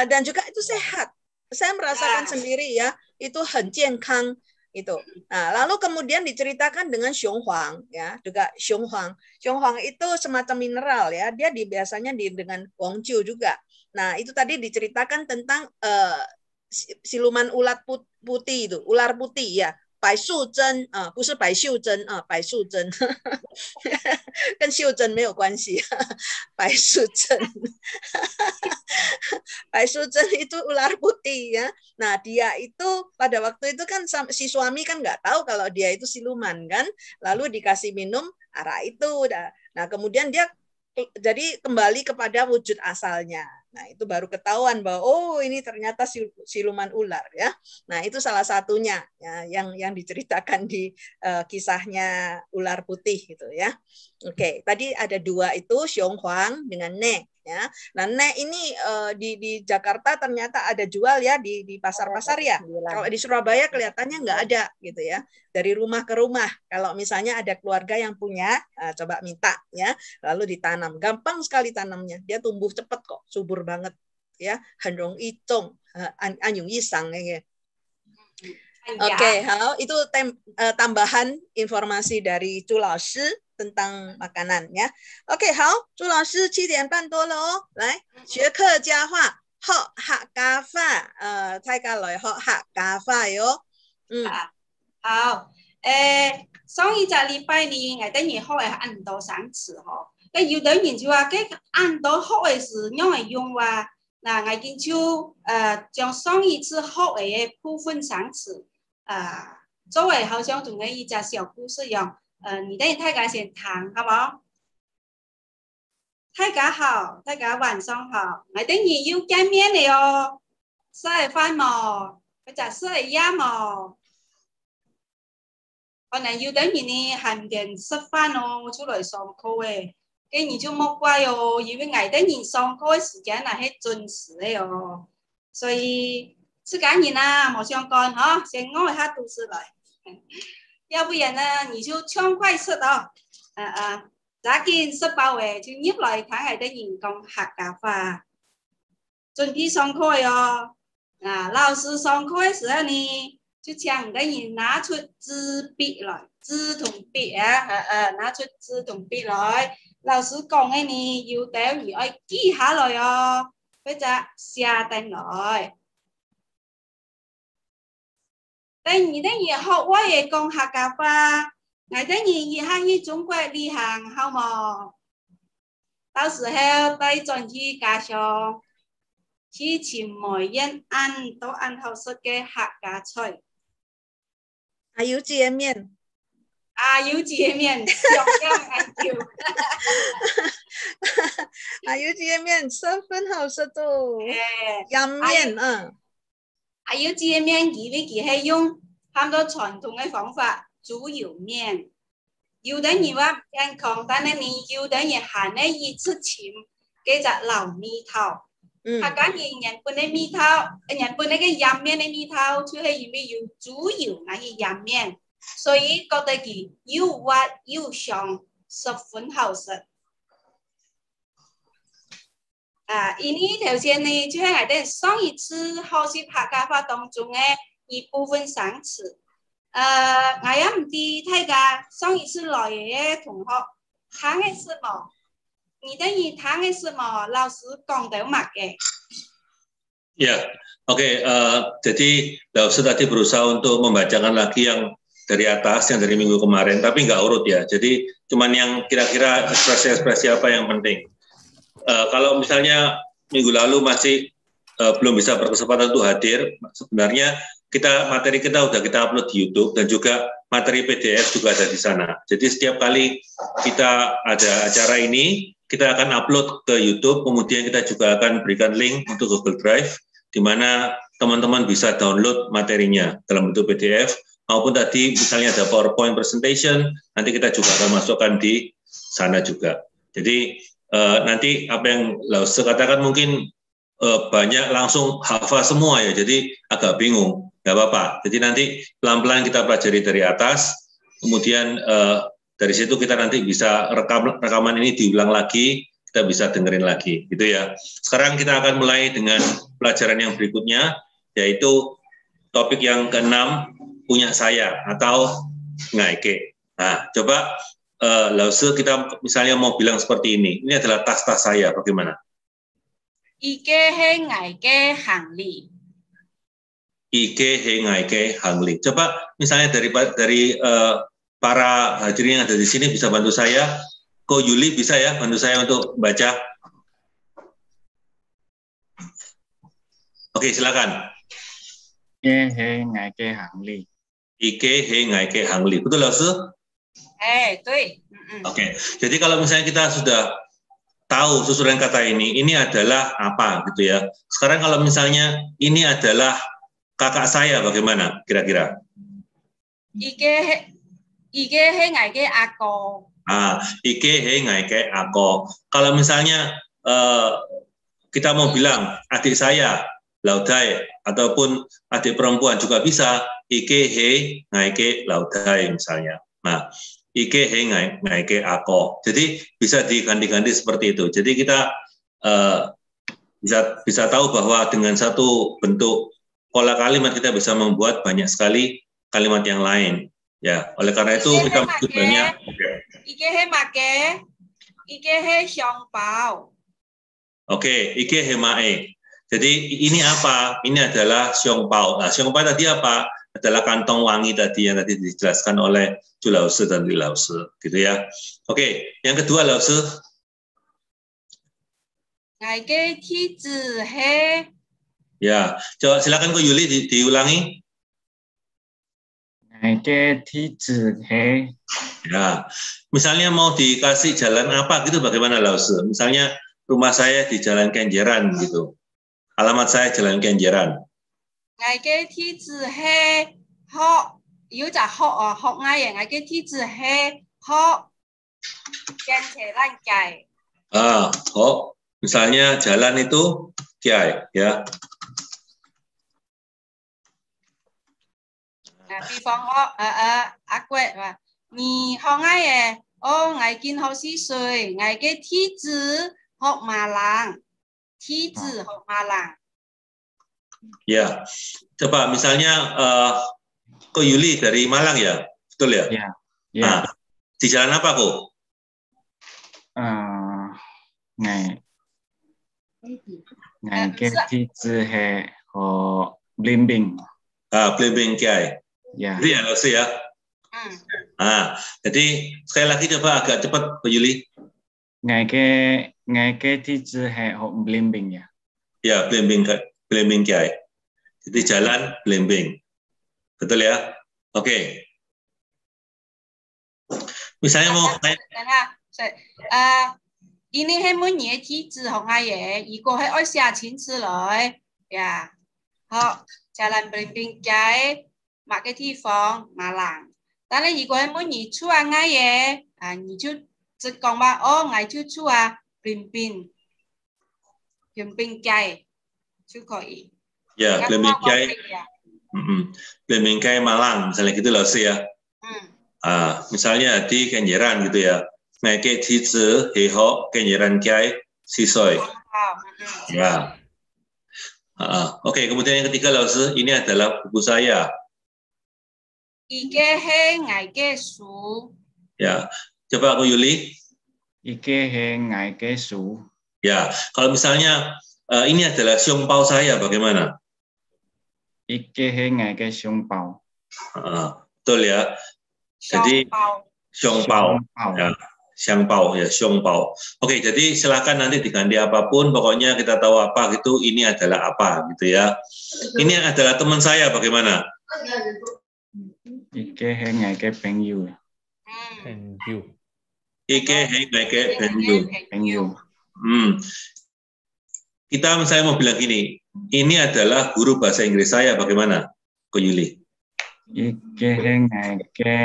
D: Dan juga itu sehat. Saya merasakan sendiri ya, itu 很健康 itu. Nah, lalu kemudian diceritakan dengan Xionghuang ya, juga Xionghuang. Xionghuang itu semacam mineral ya, dia biasanya dengan wongjiu juga. Nah, itu tadi diceritakan tentang siluman ulat putih itu, ular putih ya. 白素贞不是白秀珍白素贞跟秀珍没有关系白素贞白素贞itu ular putih ya. Nah, dia itu pada waktu itu kan si suami kan nggak tahu kalau dia itu siluman kan, lalu dikasih minum arak itu. Nah, kemudian dia jadi kembali kepada wujud asalnya. Nah, itu baru ketahuan bahwa oh ini ternyata siluman ular ya. Nah, itu salah satunya ya, yang diceritakan di kisahnya ular putih gitu ya. Oke, tadi ada dua itu Xionghuang dengan ne ya. Nah, ne ini di Jakarta ternyata ada jual ya di pasar-pasar ya. Kalau di Surabaya kelihatannya nggak ada gitu ya. Dari rumah ke rumah. Kalau misalnya ada keluarga yang punya, coba minta ya, lalu ditanam. Gampang sekali tanamnya. Dia tumbuh cepat kok, subur banget ya. 很容易种, 很容易长 ya. Oke, itu tambahan informasi dari Chu Lao Shi tentang makanan ya. Oke, 好, Chu Lao Shi 7点半多了哦。来，学客家话，學客家話，大家來學客家話喲。
C: 好，上一個禮拜呢，我哋人學嘅很多生詞嗬，有啲人就話，佢很多學嘅是因為用話，嗱，我哋就將上一次學嘅部分生詞，作為好像同一隻小故事一樣，你哋大家先聽，好唔好？大家好，大家晚上好，我哋人要見面了哦，食飯冇？或者食嘢冇？可能有啲人呢係唔見食飯哦，出嚟上課嘅，跟住就冇怪哦，因為我哋人上課嘅時間係準時嘅哦，所以自家人啊冇相干哈，先愛下讀書來，要不然呢你就暢快速哦，早見食飽嘅就入來睇我哋人講客家話，準備上課哦，老師上課嘅時候呢。就將個人拿出紙筆來，紙同筆拿出紙同筆來。老師講嘅呢，要等於要記下來哦，或者寫定來。等於學我也講客家話，我等於以後去中國旅行好冇？到時候帶進去家鄉，去尋每人都按好食嘅客家菜。
D: 還有見面，
C: Ayu chia mian xiong yang ayu.
D: Ayu chia mian 十分好吃的。阳面
C: Ayu chia mian佢係用很多傳統嘅方法煮油面。有的人話健康，但係你有的人行咧一次前嘅就老米頭。他講人本嘅米頭，人本那個陽面嘅米頭，就係因為有煮油那些陽面。所以覺得佢又滑又香，10分好食。因為頭先呢，就係我哋上一次學習客家話當中嘅一部分生詞。我也唔知大家上一次來嘅同學聽嘅什麼？你等於聽嘅什麼？老師講到乜嘅？
A: Ya, oke. Jadi Laosu tadi berusaha untuk membacakan lagi yang dari atas, yang dari minggu kemarin, tapi nggak urut ya. Jadi cuman yang kira-kira ekspresi-ekspresi apa yang penting. Kalau misalnya minggu lalu masih belum bisa berkesempatan untuk hadir, sebenarnya materi kita udah kita upload di YouTube dan juga materi PDF juga ada di sana. Jadi setiap kali kita ada acara ini, kita akan upload ke YouTube, kemudian kita juga akan berikan link untuk Google Drive, di mana teman-teman bisa download materinya dalam bentuk PDF, maupun tadi misalnya ada PowerPoint presentation, nanti kita juga akan masukkan di sana juga. Jadi nanti apa yang Laosu katakan mungkin banyak langsung hafal semua ya, jadi agak bingung, nggak apa-apa. Jadi nanti pelan-pelan kita pelajari dari atas, kemudian dari situ kita nanti bisa rekaman ini diulang lagi, kita bisa dengerin lagi, gitu ya. Sekarang kita akan mulai dengan pelajaran yang berikutnya, yaitu topik yang ke-6, punya saya atau ngaike. Nah, coba Laosu kita misalnya mau bilang seperti ini adalah tas-tas saya, bagaimana?
C: Ike he ngaike hangli.
A: Ike he ngaike hangli. Coba misalnya dari para hadirin yang ada di sini bisa bantu saya. Ko Yuli bisa ya bantu saya untuk baca. Oke, silakan.
F: Ike he ngaike hangli.
A: Ike he ngaike hangli. Betul Laosu?
C: Betul.
A: Oke. Jadi kalau misalnya kita sudah tahu susunan kata ini adalah apa gitu ya. Sekarang kalau misalnya ini adalah kakak saya, bagaimana kira-kira?
C: Ike he ngaike ako.
A: Ike he ngaike ako. Kalau misalnya kita mau bilang adik saya, Laudai, ataupun adik perempuan juga bisa, Ike he ngaike Laudai misalnya. Nah, Ike he ngaike ako. Jadi bisa diganti-ganti seperti itu. Jadi kita bisa tahu bahwa dengan satu bentuk pola kalimat kita bisa membuat banyak sekali kalimat yang lain. Ya, oleh karena itu kita banyak.
C: Ike he make, Ike he xiong pao.
A: Oke, Ike he mae. Jadi ini apa? Ini adalah xiong pao. Nah, xiong pao tadi apa? Adalah kantong wangi tadi yang tadi dijelaskan oleh Ju Laosu dan Li Laosu, gitu ya. Oke, yang kedua Laosu.
C: Ngaike ti zi he.
A: Ya, coba silakan Ko Yuli diulangi.
F: Ngaike ti zi he.
A: Ya, misalnya mau dikasih jalan apa gitu, bagaimana Laosu? Misalnya rumah saya di Jalan Kenjeran gitu. Alamat saya Jalan Kenjeran.
C: Ngaike ti zi he ho. Yếu giả họ học ngay ở ngay cái thi字he họ kian jalan kiai.
A: Ho. Misalnya jalan itu kiai ya.
C: Ví dụ họ aku và ni họ ngay ngày kiến học sĩ rồi ngày cái thi字học mà lang thi字học mà lang.
A: Ya, coba misalnya Ko Yuli dari Malang ya, betul ya?
F: Ya.
A: Nah, di jalan apa Ko?
F: Ngày cái thi zi he ho blimbing.
A: Blimbing kiai.
F: Ya.
A: Itu ya Laosu ya. Jadi sekali lagi coba agak cepat Ko Yuli.
F: Ngày cái thi zi he ho blimbing ya.
A: Ya, blimbing kiai. Jadi jalan blimbing. Betul ya? Oke. Misalnya mau
C: ini係乜嘢體質同阿爺，如果係愛寫錢出來，呀，好，就能並解某個地方馬蘭。但係如果係乜嘢出阿爺，你就只講話哦，我就出啊並解就可以。
A: Ya, bingkai Malang, misalnya gitu loh sih ya. Misalnya di Kenjeran gitu ya. Ngày cái thi chữ hệ họ Kenjeran Kiai Sisoy. Ya. Oke, kemudian yang ketiga Laosi, ini adalah buku saya.
C: Ike he ngày ke su.
A: Ya, coba aku Yuli.
F: Ike he ngày ke su.
A: Ya, kalau misalnya ini adalah xiongpao saya, bagaimana?
F: Ike he ngày ke xiongpao.
A: Betul ya. Jadi xiongpao. Ya. Xiangpao ya, xiongpao. Oke, jadi silakan nanti diganti apapun, pokoknya kita tahu apa gitu, ini adalah apa gitu ya. Ini adalah teman saya, bagaimana?
F: Ike he ngày ke pengyu.
A: Ike he ngày ke pengyu. Kita misalnya mau bilang gini, ini adalah guru bahasa Inggris saya, bagaimana? Ko Yuli.
F: Ike he ngày ke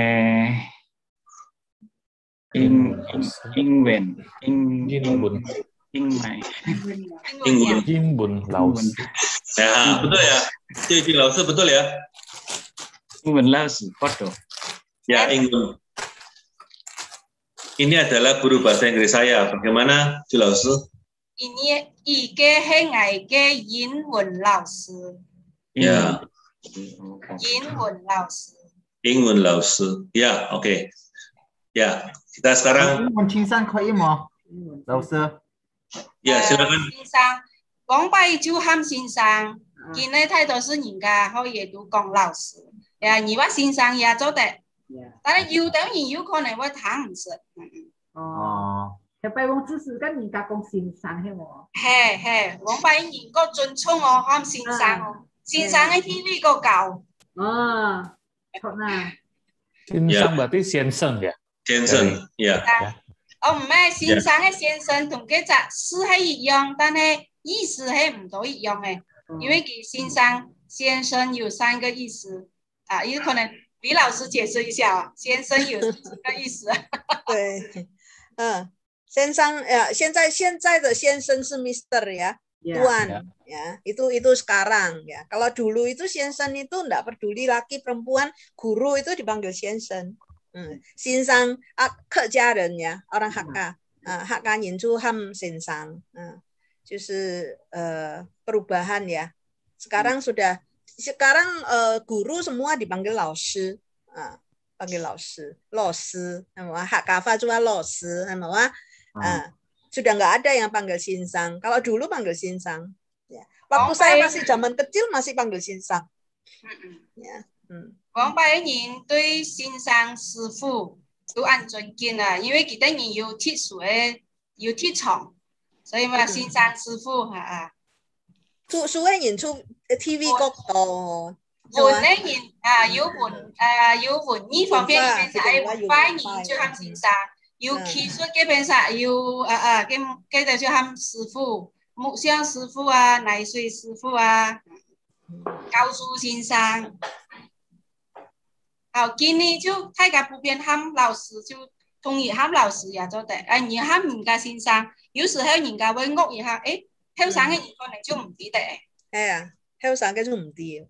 F: Ingwen
H: Laos.
A: Ya, betul ya. Jadi Laos betul ya.
F: Ingwen Laos, foto.
A: Ya, Ingwen. Ini adalah guru bahasa Inggris saya. Bagaimana, Laos?
C: Ini Ike he ngày ke Ingwen Laos.
A: Ya.
C: Ingwen Laos.
A: Ingwen Laos. Ya, oke. Ya, kita sekarang. Ya, silakan.
C: 講拜就喊先生，見你態度是人家可以都講老師，你話先生也做得，但係有等人有可能會談唔實。
G: 哦，就拜往只是跟人家講先生係喎。
C: 係，往拜人個尊重我喊先生哦，先生喺 TV 個教。
G: 哦，錯啦。
H: 先生 berarti 先生呀。
A: 先生，呀。
C: 唔係，先生嘅先生同佢隻字係一樣，但係意思係唔到一樣嘅，因為佢先生有3個意思啊，有可能李老師解釋一下，先生有4個意思。
D: 對，先生現在的先生是 Mister ya, Tuan ya, itu sekarang ya. Kalau dulu itu先生itu enggak peduli laki perempuan, guru itu dipanggil 先生。先生客家人呀，orang Hakka Nyingcu ham 先生，就是perubahan ya. Sekarang guru semua dipanggil 老师，panggil 老师，Hakka juga 老师，sudah nggak ada yang panggil 先生。Kalau dulu panggil 先生，ya. Waktu saya masih zaman kecil masih panggil 先生，ya.
C: 廣拜人對先生師傅都按尊敬啊，因為佢哋人有鐵水有鐵床，所以話先生師傅
D: 數位人出 TV 嗰度，
C: 換咧人有換呢方面嘅邊曬，換拜人就喊先生，有技術嘅邊曬有嘅就喊師傅，木匠師傅啊，泥水師傅啊，教書先生。好，今年就大家普遍喊老師，就同意喊老師也做得。你喊人家先生，有時候人家會惡一下，後生嘅人可能就唔知得。
D: 係啊，後生嘅就唔知。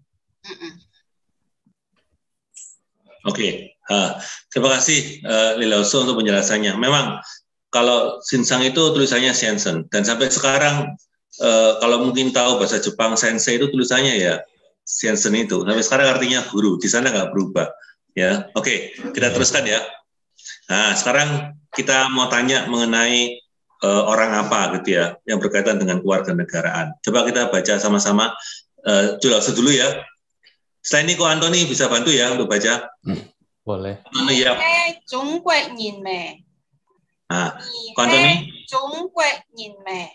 A: Oke, terima kasih Lilaoso untuk penjelasannya. Memang kalau Shinsang itu tulisannya Shensen, dan sampai sekarang kalau mungkin tahu bahasa Jepang sensei itu tulisannya ya Shensen itu. Sampai sekarang artinya guru, di sana nggak berubah. Ya, oke, kita teruskan ya. Nah, sekarang kita mau tanya mengenai orang apa gitu ya, yang berkaitan dengan kewarganegaraan. Coba kita baca sama-sama. Langsung dulu ya. Selain ini, Ko Antoni bisa bantu ya untuk baca.
H: Boleh.
C: Antoni ya. Jungguai Nin Me.
A: Nah, Ko Antoni.
C: Jungguai Nin Me.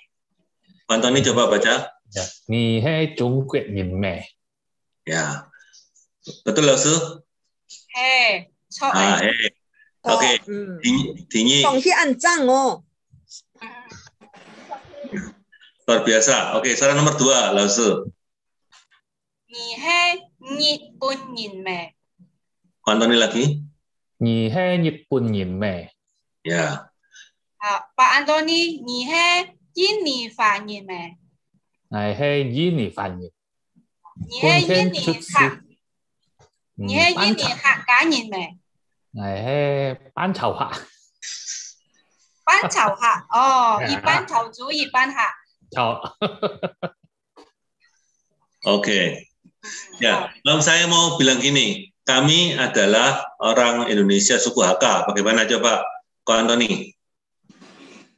A: Ko Antoni coba baca.
H: Ya. Ni he Jungguai Nin Me.
A: Ya. Betul, Langsung.
C: He.
A: Oke, Dinyi. Luar biasa. Oke, saran nomor 2, Lause.
C: Nhi he Nhật Bản nhìn mẹ.
A: Antoni lagi.
H: Nhi he Nhật Bản nhìn mẹ.
A: Ya.
C: Pak Antoni, Nhi he Yin Nhi Phà nhìn mẹ.
H: Ngài he Yin Nhi Phà nhìn.
C: Nhi he Yin Nhi Hạ. Nhi he Yin Nhi Hạ cá nhìn mẹ.
H: Ngài he Bán Chào Hạ.
C: Bán Chào Hạ. Một Bán Chào Chú, một Bán Hạ.
H: Chào.
A: Oke. Ya, kalau saya mau bilang gini, kami adalah orang Indonesia suku Hakka. Bagaimana coba, Ko Antoni?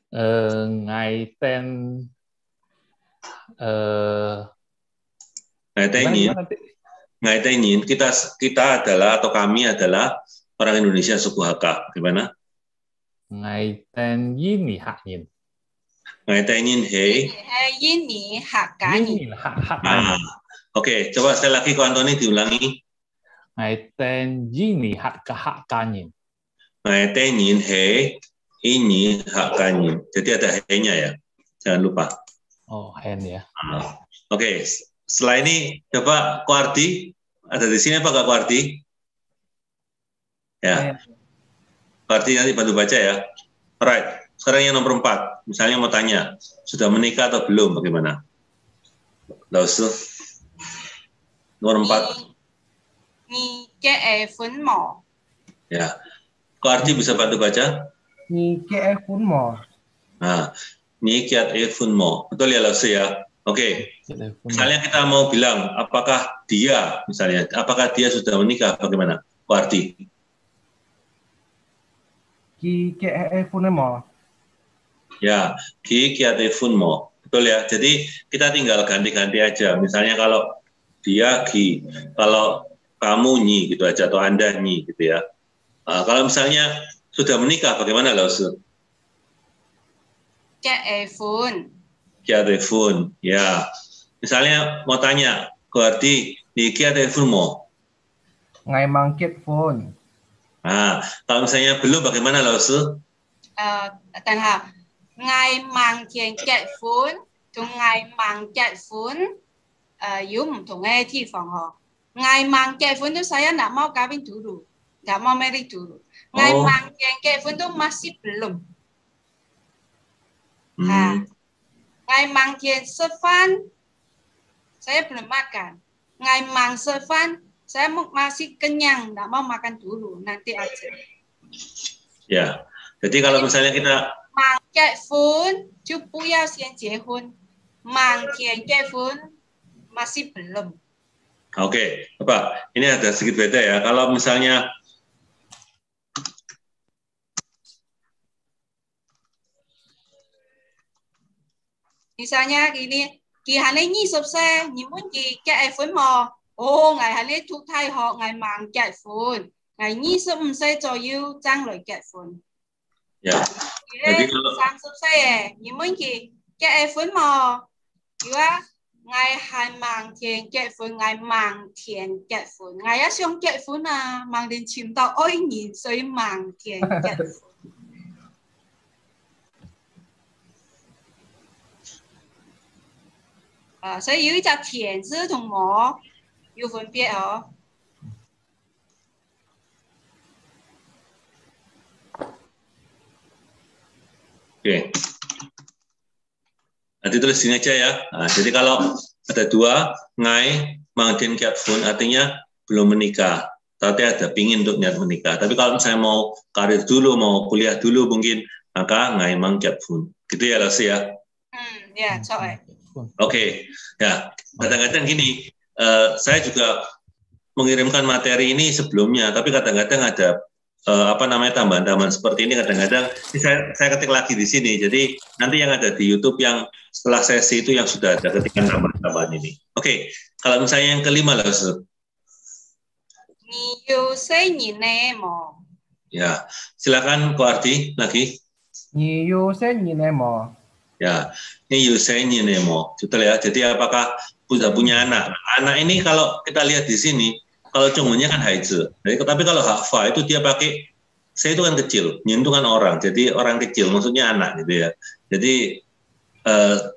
H: Ngài tên
A: Ngài tên Nyin, kita adalah atau kami adalah orang Indonesia suku Hakka. Bagaimana?
H: Ngài tên Yin Nhi Hạ nhìn.
A: Ngài tên Nyin he
C: Yin Nhi Hạ cá nhìn.
A: Oke, coba sekali lagi Ko Antoni diulangi.
H: Ngài tên Yin Nhi Hạ cá nhìn.
A: Ngài tên Nyin he ini hak kanyin. Jadi ada he-nya ya. Jangan lupa.
H: Oh, hen ya.
A: Oke, setelah ini coba Ko Ardi ada di sini apa enggak Ko Ardi? Ya. Ko Ardi nanti bantu baca ya. Alright. Sekarang yang nomor 4. Misalnya mau tanya, sudah menikah atau belum? Bagaimana? Lause. Nomor 4.
C: Nhi kết hôn mò.
A: Ya. Ko Ardi bisa bantu baca?
I: Nhi kết hôn mò.
A: Nah, Nhi kết hôn mò. Betul ya Lause ya? Oke. Misalnya kita mau bilang apakah dia sudah menikah, bagaimana? Ko Ardi.
I: Ki kết hôn mò.
A: Ya, ki kết hôn mò. Betul ya. Jadi kita tinggal ganti-ganti aja. Misalnya kalau dia ki, kalau kamu Nyi gitu aja atau Anda Nyi gitu ya. Kalau misalnya sudah menikah bagaimana Lause?
C: Kết hôn.
A: Kết hôn. Ya. Misalnya mau tanya, Ko Ardi, Nhi kết hôn mò.
I: Ngài mang kết hôn.
A: Kalau misalnya belum bagaimana Lause?
C: Tần Hà, ngài mang tiền kết hôn, cùng ngài mang kết hôn, có không同嘅地方嗬。ngài mang kết hôn itu saya nggak mau kawin dulu, nggak mau marry dulu. Ngài mang tiền kết hôn itu masih belum. Ngài mang tiền吃饭, saya belum makan. Ngài mang吃饭, saya masih kenyang, nggak mau makan dulu, nanti aja.
A: Ya, jadi kalau misalnya kita
C: mang kết hôn就不要先结婚，mang tiền kết hôn masih belum.
A: Oke, Bapak, ini ada sedikit beda ya. Kalau misalnya
C: gini, kỳ hạn ấy 20 xe, nhìn muốn gì kết hôn mò. Ngài hạn ấy thuộc thai họ, ngài mang kết hôn. Ngài 25 xe左右將來結婚。
A: Ya. Jadi
C: 30 xe, nhìn muốn gì kết hôn mò. Ngài hay mang tiền kết hôn, ngài mang tiền kết hôn. Ngài想kết hôn mang đến chìm到2年，所以mang tiền kết hôn。所以有一隻田字同模有分別哦。
A: Oke. Nanti tulis sini aja ya. Jadi kalau ada 2, ngai mang den kiat fun artinya belum menikah. Tapi ada pingin untuk niat menikah. Tapi kalau misalnya mau karir dulu, mau kuliah dulu mungkin, maka ngai mang kiat fun. Gitu ya Lause ya?
C: Ya, coy.
A: Oke. Ya, kadang-kadang gini, saya juga mengirimkan materi ini sebelumnya, tapi kadang-kadang ada tambahan-tambahan seperti ini kadang-kadang saya ketik lagi di sini. Jadi nanti yang ada di YouTube yang setelah sesi itu yang sudah ada ketikan tambahan-tambahan ini. Oke, kalau misalnya yang kelima Lause. Ya, silakan Ko Ardi lagi. Ya, ini betul ya. Jadi apakah sudah punya anak? Anak ini kalau kita lihat di sini, kalau cungunya kan haizi. Tapi kalau hakfa itu dia pakai saya itu kan kecil, nyin itu kan orang, jadi orang kecil, maksudnya anak gitu ya. Jadi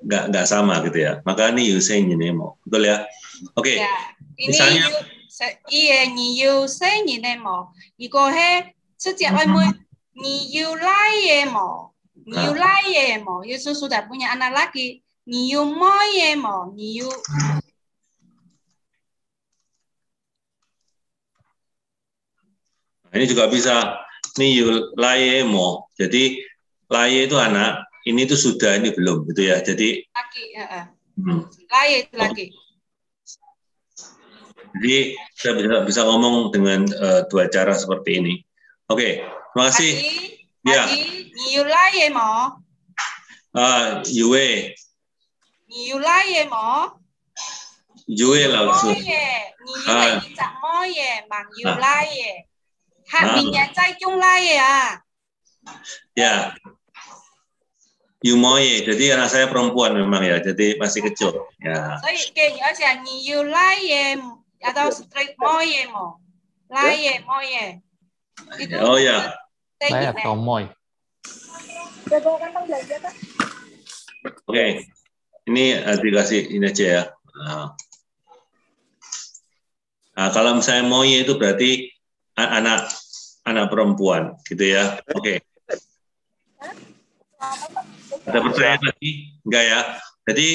A: nggak sama gitu ya. Maka ini yu sei nyin mo, betul ya? Oke.
C: Ya, ini
A: misalnya
C: iya ni yu sei nyin mo. Iku he sejak umur ni yu lai mo. Ni yu lai mo. Yesus sudah punya anak laki. Ni yu moi mo. Ni yu
A: ini juga bisa niyu laye mo. Jadi laye itu anak, ini tuh sudah, ini belum gitu ya. Jadi
C: laki, laye itu laki.
A: Jadi saya bisa ngomong dengan dua cara seperti ini. Oke, terima kasih. Ya.
C: Niyu laye mo.
A: Yue.
C: Niyu laye mo.
A: Yue langsung.
C: Niyu cak moye, mang yu laye. Hak minyak cai chung laye ya.
A: Ya. Yu moye, jadi anak saya perempuan memang ya, jadi masih kecil. Ya.
C: Jadi kayaknya sih niyu laye atau straight moye mo. Laye moye. Itu.
A: Oh ya.
H: Laye atau moy.
A: Oke. Ini dikasih ini aja ya. Nah, kalau misalnya moye itu berarti anak perempuan gitu ya. Oke. Ada pertanyaan lagi? Enggak ya. Jadi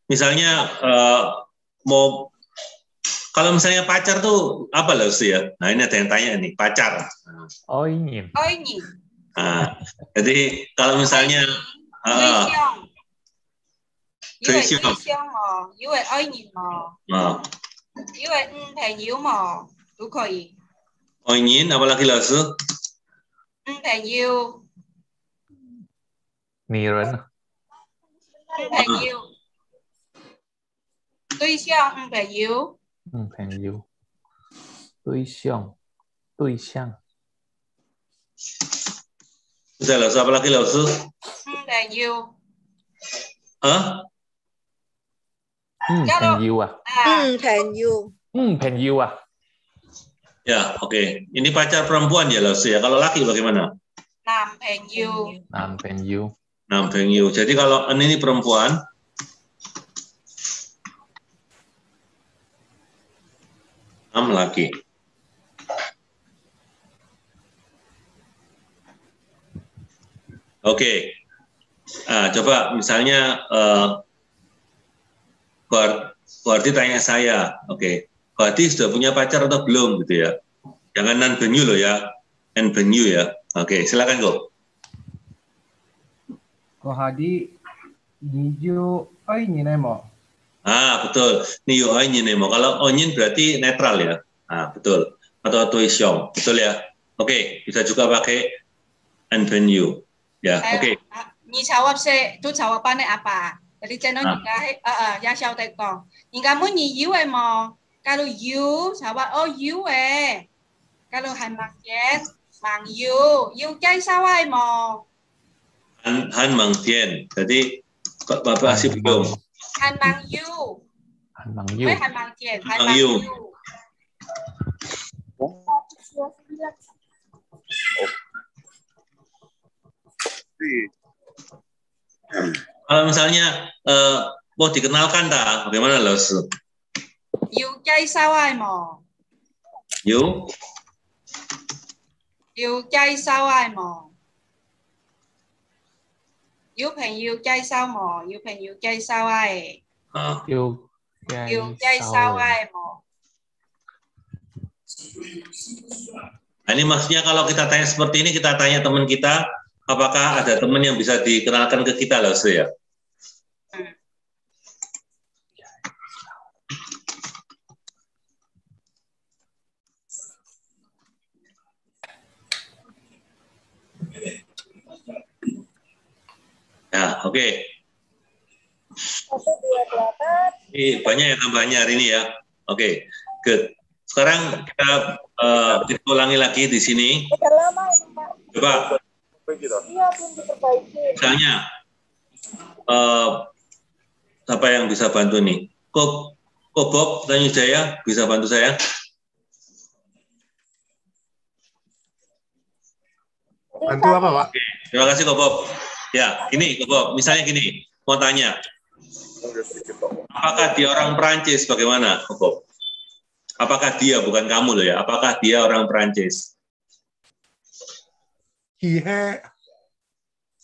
A: misalnya mau kalau misalnya pacar tuh apa loh sih ya? Nah ini ada yang tanya nih, pacar.
H: Oinyin.
C: Oinyin.
A: Nah, jadi kalau misalnya Oinyin apalagi loh sih?
H: Niren.
C: Đối象朋友。
H: 朋友。对象。对象。
A: Sudah loh, apa lagi loh sih?
C: 朋友。
A: Hah?
H: 朋友啊。
D: 朋友。
H: 朋友啊。
A: Ya, oke. Ini pacar perempuan ya loh sih ya. Kalau laki bagaimana?
C: Nam penyu.
H: Nam penyu.
A: Nam penyu. Jadi kalau ini perempuan, nam laki. Oke. Nah, coba misalnya Guardi tanya saya, oke. Guardi sudah punya pacar atau belum gitu ya? Jangan nan penyu loh ya, n penyu ya. Oke, silakan Go.
I: Ko hadi niyo ai mo.
A: Betul. Niyo ai mo. Kalau onyin berarti netral ya. Betul. Atau tuisyong. Betul ya. Oke, bisa juga pakai n penyu. Ya, oke.
C: Ni jawab itu jawabannya apa? Jadi channel juga ya xiao dai gong. Ni kamu ni yu mo. Kalau yu jawab yu Kalau han mang yen mang yu cai sawai mo.
A: Han mang tien. Jadi Bapak masih belum.
C: Han mang yu.
H: Han mang yu.
C: Han mang tien.
A: Han mang yu. Kalau misalnya mau dikenalkan tak? Bagaimana loh?
C: Yu cai sawai mo.
A: Yu
C: cai sawai mo. Yu朋友介紹mo. Yu朋友介紹ai.
H: Yu
C: cai sawai mo.
A: Nah, ini maksudnya kalau kita tanya seperti ini, kita tanya teman kita, apakah ada teman yang bisa dikenalkan ke kita loh ya? Ya, oke. Banyak yang nambahnya hari ini ya. Oke, good. Sekarang kita ulangi lagi di sini. Coba. Misalnya, siapa yang bisa bantu nih? Bob dan Yudhaya bisa bantu saya?
J: Bantu apa, Pak?
A: Oke, terima kasih Kok Bob. Ya, gini Kok Bob, misalnya gini, mau tanya. Apakah dia orang Perancis? Bagaimana Kok Bob? Apakah dia, bukan kamu loh ya, apakah dia orang Perancis?
J: Hihe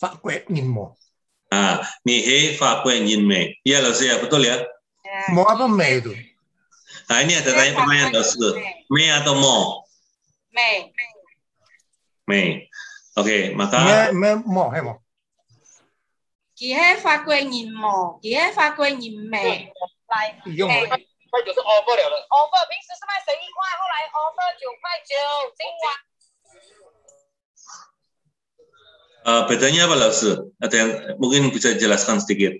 J: Pak Kue Ninmo.
A: Nah, Nihe Fa Kue Nyin Me. Iya loh ya, betul ya?
J: Mo apa me itu?
A: Nah, ini ada pertanyaan loh. Me atau mo?
C: Me.
A: Me. Oke, maka
J: me mo he mo.
C: Kia pha quê nhìn mò, kia pha quê nhìn mẹ.
J: 用
B: 快就是 offer 了了。
D: offer 平时是卖11块，后来 offer 9.9，今晚。
A: bedanya apa Lause? Ada yang mungkin bisa jelaskan sedikit?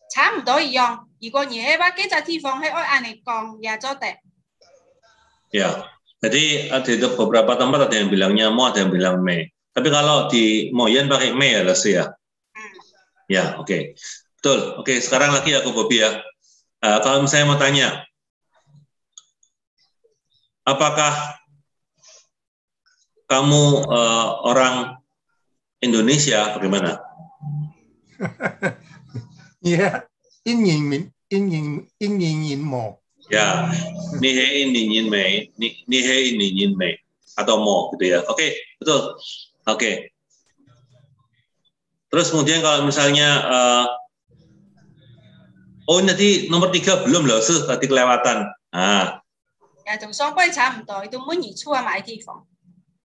C: 差唔多一樣。如果你喺把幾隻地方喺按你講，也做得。
A: Ya, jadi ada beberapa tempat ada yang bilangnya mo, ada yang bilang me. Tapi kalau di Moyen pakai me ya Lause ya? Ya, oke. Betul. Oke, sekarang lagi aku Bobi ya. Kalau misalnya mau tanya, apakah kamu orang Indonesia bagaimana?
J: Ya, ingin mo.
A: Ya, nihe ingin me, nihe ingin me atau mo gitu ya. Oke, betul. Oke. Terus kemudian kalau misalnya oh nanti nomor 3 belum loh, tadi kelewatan. Nah.
C: Ya, 同雙龜差唔多，都每年出去買地方。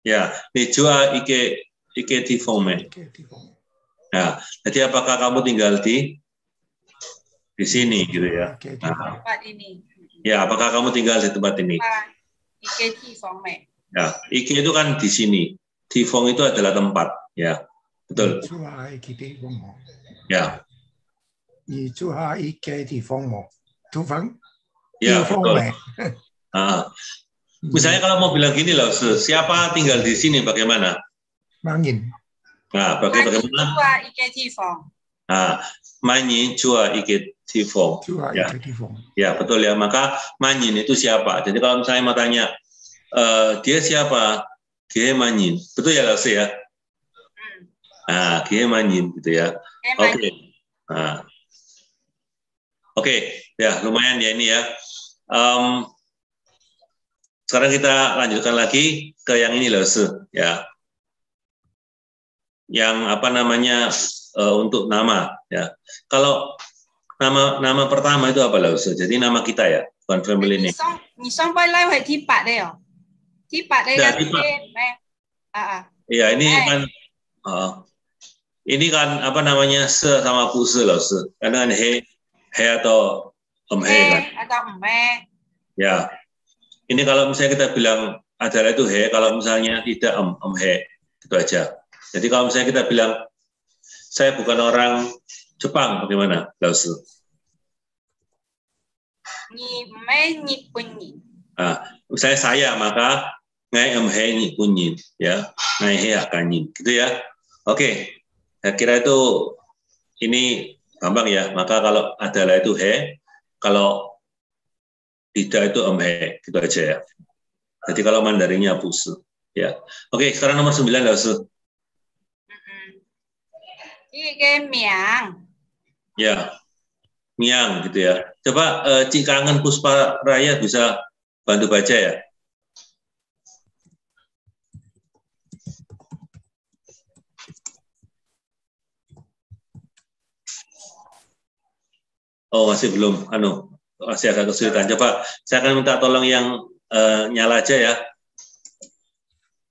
A: Ya, ni jua ike tifong me. Ya, jadi apakah kamu tinggal di sini gitu ya? Nah,
C: tempat ini.
A: ya, apakah kamu tinggal di tempat ini?
C: Ike tifong me.
A: Ya, ike itu kan di sini. Tifong itu adalah tempat, ya. Betul. Ya. Ya, betul. Misalnya kalau mau bilang gini loh, siapa tinggal di sini bagaimana?
J: Mangin.
A: Nah, bagaimana? Nah, manyin jua ike tifong. Ya. Ya, betul ya. Maka manyin itu siapa? Jadi kalau misalnya mau tanya, dia siapa? Dia manyin. Betul ya Lause ya? Nah, dia manyin gitu ya. Oke. Nah. Oke, ya lumayan ya ini ya. Sekarang kita lanjutkan lagi ke yang ini Lause ya. Yang apa namanya untuk nama ya. Kalau nama pertama itu apa Lause? Jadi nama kita ya, bukan family name. Iya, ini kan ini kan apa namanya se sama puse Lause. Karena kan he atau he kan. Ya. Ini kalau misalnya kita bilang adalah itu he, kalau misalnya tidak he, itu aja. Jadi kalau misalnya kita bilang saya bukan orang Jepang, bagaimana, Lause? Nah, misalnya saya, maka ngai he ni punyin, ya, ngai he akanyin, gitu ya. Oke, saya kira itu ini gampang ya. Maka kalau adalah itu he, kalau tidak itu he, gitu aja ya. Jadi kalau Mandarinnya puse, ya. Oke, sekarang nomor 9 Lause.
C: Ini miang.
A: Ya, miang gitu ya. Coba Cik Kangen Puspa Raya bisa bantu baca ya. Oh, masih belum, masih agak kesulitan. Coba saya akan minta tolong yang nyala aja ya,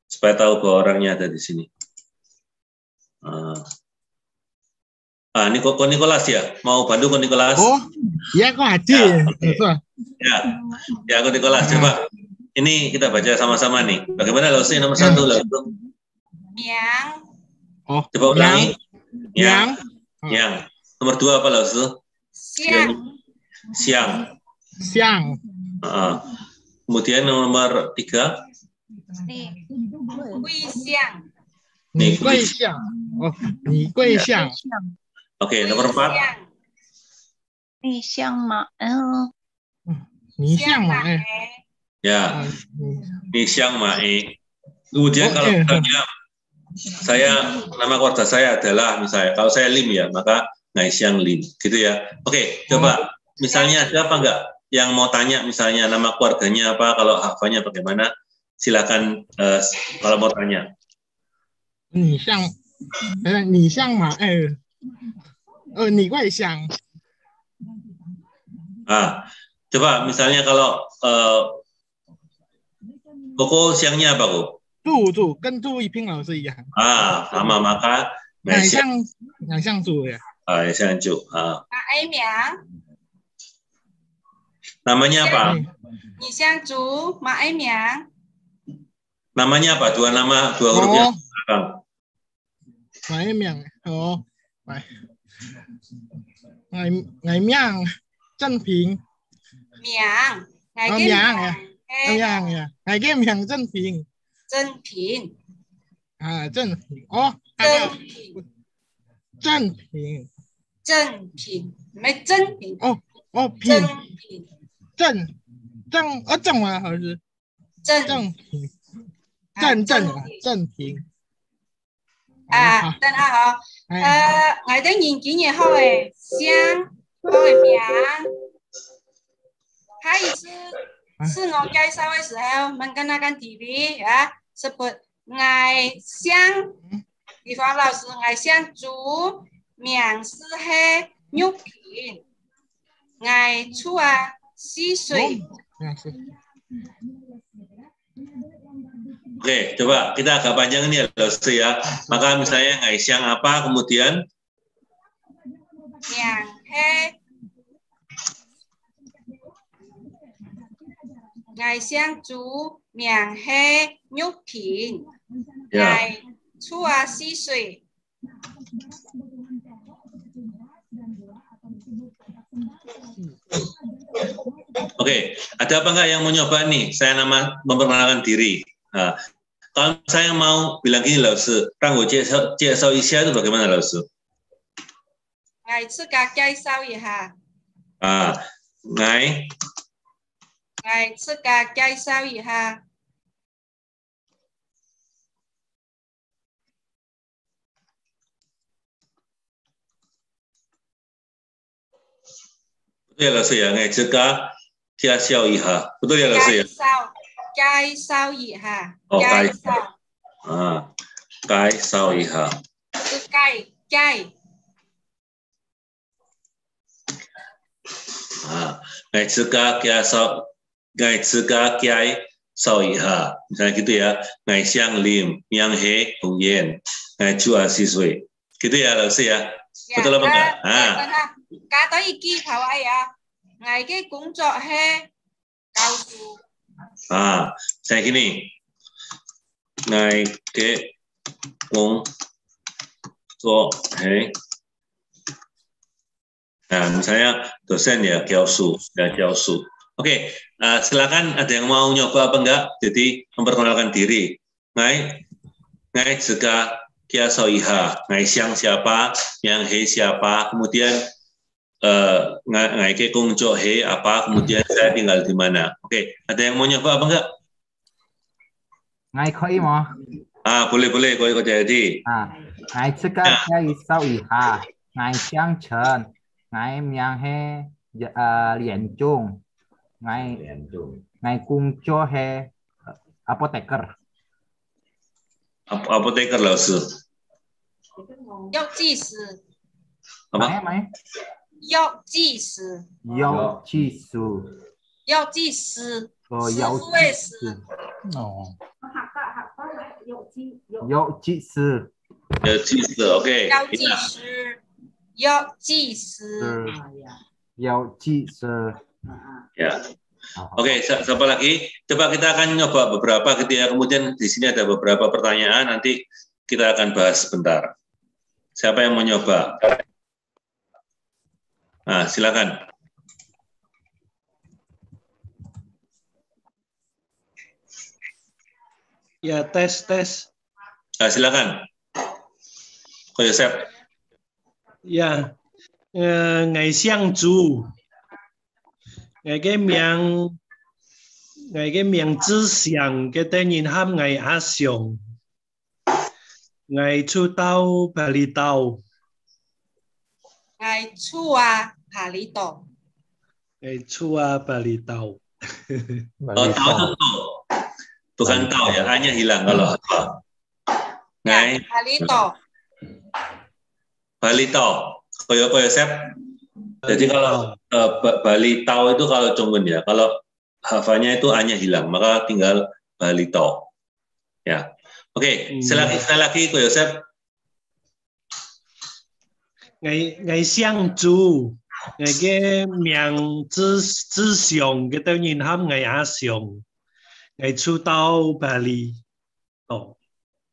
A: supaya tahu bahwa orangnya ada di sini. Ini kok Nikolas ya, mau bantu kok Nikolas?
K: Oh, ya kok Haji.
A: Ya kok Nikolas. Coba ini kita baca sama-sama nih. Bagaimana Lause nomor 1 Lause?
C: Miang.
K: Oh,
A: coba ulangi. Miang. Nomor 2 apa Lause? Siang. Kemudian nomor 3.
K: Ni Gui Xiang. Oh, Ni Gui Xiang.
A: Oke, nomor 4.
L: Ni Xiang Ma.
K: Ni Xiang Ma.
A: Ya. Ni Xiang Ma. Kemudian kalau misalnya nama keluarga saya adalah misalnya, kalau saya Lim ya, maka Ngai Siang Lim, gitu ya. Oke, coba misalnya ada apa enggak yang mau tanya misalnya nama keluarganya apa, kalau hafalnya bagaimana, silakan kalau mau tanya.
K: 你像马二，你外向。
A: coba misalnya kalau Koko siangnya apa Kok?
K: 猪跟朱一平老师一样。
A: sama maka
K: 奶像猪呀。
A: 奶像猪
C: Ai Miang.
A: Namanya apa?
C: Ni Xiang Zhu, Ma Ai Miang.
A: Namanya apa? Dua huruf yang belakang.
K: Ma Ai Miang. Ngai Miang, Zhen Ping.
C: Miang.
K: Miang ya. Miang ya. Ngai ke Miang Zhen Ping.
C: Zhen Ping.
K: Zhen Ping. Zhen Ping.
C: Zhen Ping. 没真平。
K: 平。正吗？还是正平？正平。
C: 等下好。我哋年紀也好誒，像我嘅名，下一次是我介紹嘅時候，問緊那間 TV 是不愛像地方老師愛像豬，名是係肉片，愛出溪水。
A: Oke, coba kita agak panjang ini ya. Maka misalnya Ngai Siang apa, kemudian
C: Miang He. Ngai Siang Zhu, Miang He, Nhúc Pin. Ngai Chua Si Sui.
A: Oke, ada apa enggak yang mau nyoba nih? Saya memperkenalkan diri. Kalau saya mau bilang gini, Laosu, Rang wo jieshao isya itu bagaimana, Laosu?
C: Ngai cika jieshao iha.
A: Ngai
C: cika jieshao iha.
A: Betul ya, Laosu ya, Ngai cika jieshao iha. Betul ya, Laosu ya?
C: Gai sao yi ha.
A: Gai sao yi ha.
C: Gai.
A: Ngai cika gai sao yi ha. Misalnya gitu ya. Ngai Siang Lim, Miang He Hong Yen, Ngai Chua Si Sui. Gitu ya, Laosu ya. Betul apa enggak?
C: Kata iki bahwa ya. Ngai ke工作係教書。
A: saya gini, Ngai ke Kung So He. Nah, misalnya dosen ya, Kiaosu. Oke, silakan ada yang mau nyoba apa enggak? Jadi memperkenalkan diri. Ngai Zega Kiaso Iha. Ngai Siang siapa? Yang He siapa? Kemudian Ngai ke Kung Jo He apa, kemudian saya tinggal di mana. Oke, ada yang mau nyoba apa enggak?
E: Ngai koi mo.
A: Boleh koi jadi.
E: Ngai cika Kiai Sao Iha, Ngai Siang Chen, Ngai Miang He Lian Chung, Ngai Kung Jo He apoteker.
A: Apoteker, Laosu.
C: Yok ji si.
A: Apa?
C: Yok ji si. Oke. Ya. Oke, siapa lagi? Coba kita akan nyoba beberapa gitu ya. Kemudian di sini ada beberapa pertanyaan, nanti kita akan bahas sebentar. Siapa yang mau nyoba? Silakan.
M: Ya, tes.
A: Silakan. Ko Yosef.
M: Ya, Ngai Siang Zhu. Ngai ke Miang ngày cái miệng tư想嘅當然喊ngày阿上，ngày出道巴厘島，ngày
C: chua hà lý tổ,
M: ngày chua巴厘島。
A: Oh, tahu bukan tahu ya, hanya hilang kalau apa. Ngày Balito, koyo Sep. Jadi kalau Balito itu kalau Chonggun ya, kalau hafalnya itu hanya hilang, maka tinggal Balito. Ya, oke. Sekali lagi koyo Sep.
M: Ngày相處，ngày cái miệng tư想嘅當然喊ngày阿上，ngày出道巴厘島。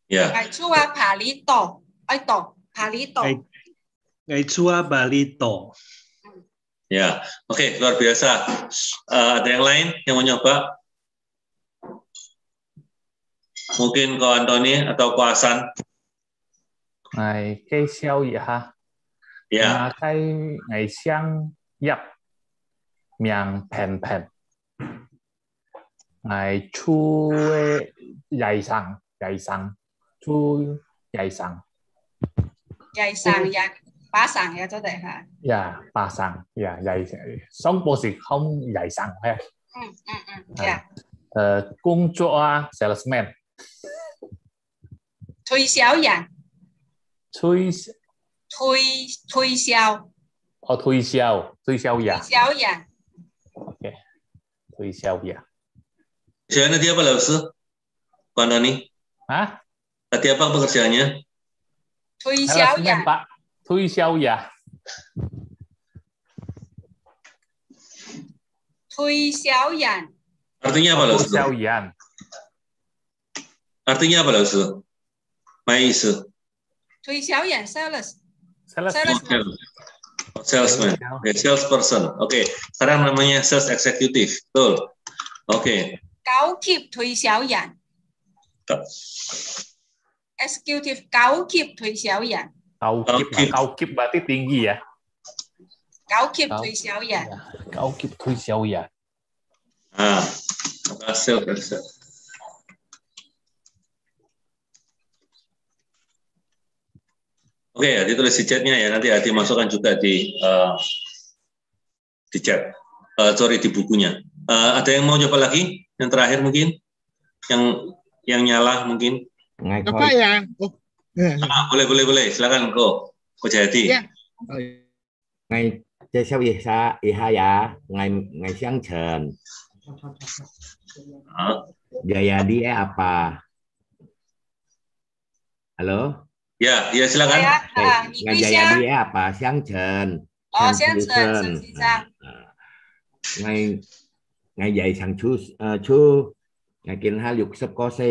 A: Ya.
C: ngày chua hà lý tổ, hà lý tổ.
M: Ngày chua Balito.
A: Ya, oke, luar biasa. Ada yang lain yang mau nyoba? Mungkin Ko Antoni atau Ko Hasan?
H: Ngày cây xiao gì ha?
A: Ya.
H: Ngày xiang yap miang pen pen. Ngày chu dày sang chu dày sang.
C: Dày sang ya, ba sang ya, cho đấy hả?
H: Dạ, ba sang, dạ dày. Sống bộ sĩ không dày sang ha.
C: Dạ.
H: Công作 salesman.
C: Thuê xiao ya.
H: Thuê
C: xiao.
H: Thuê xiao ya.
C: Oke.
H: Thuê xiao ya.
A: Pekerjaan tadi apa, Laus? Ko Antoni?
H: Hah?
A: Tadi apa pekerjaannya?
C: Thuê xiao ya.
H: Pak. Thuê xiao ya.
C: Thuê xiao yan.
A: Artinya apa, Laus? Artinya apa, Laus? Mais.
C: Thuê xiao yan, sales.
A: Salesman. Salesperson. Oke. Sekarang namanya sales executive. Betul. Oke.
C: Cao kịp thuê xiao yan. Executive cao kịp thuê xiao yan.
H: Cao kịp berarti tinggi ya.
C: Cao kịp thuê xiao yan.
H: Cao kịp thuê xiao yan.
A: Hasil. Oke, ditulis di chatnya ya. Nanti Adi masukkan juga di chat. Sorry, di bukunya. Ada yang mau coba lagi? Yang terakhir mungkin? Yang nyala mungkin?
K: Apa ya?
A: Boleh. Silakan Ko Jayadi.
K: Ya.
N: Ngày sao ya? Ngày siang Chen. Jayadi apa? Halo?
A: Ya silakan.
N: Ngày Jayadi apa? Siang Chen.
C: Oh, siang Chen.
N: Ngày dạy sang chú ngày kiến hai lục sắp có xe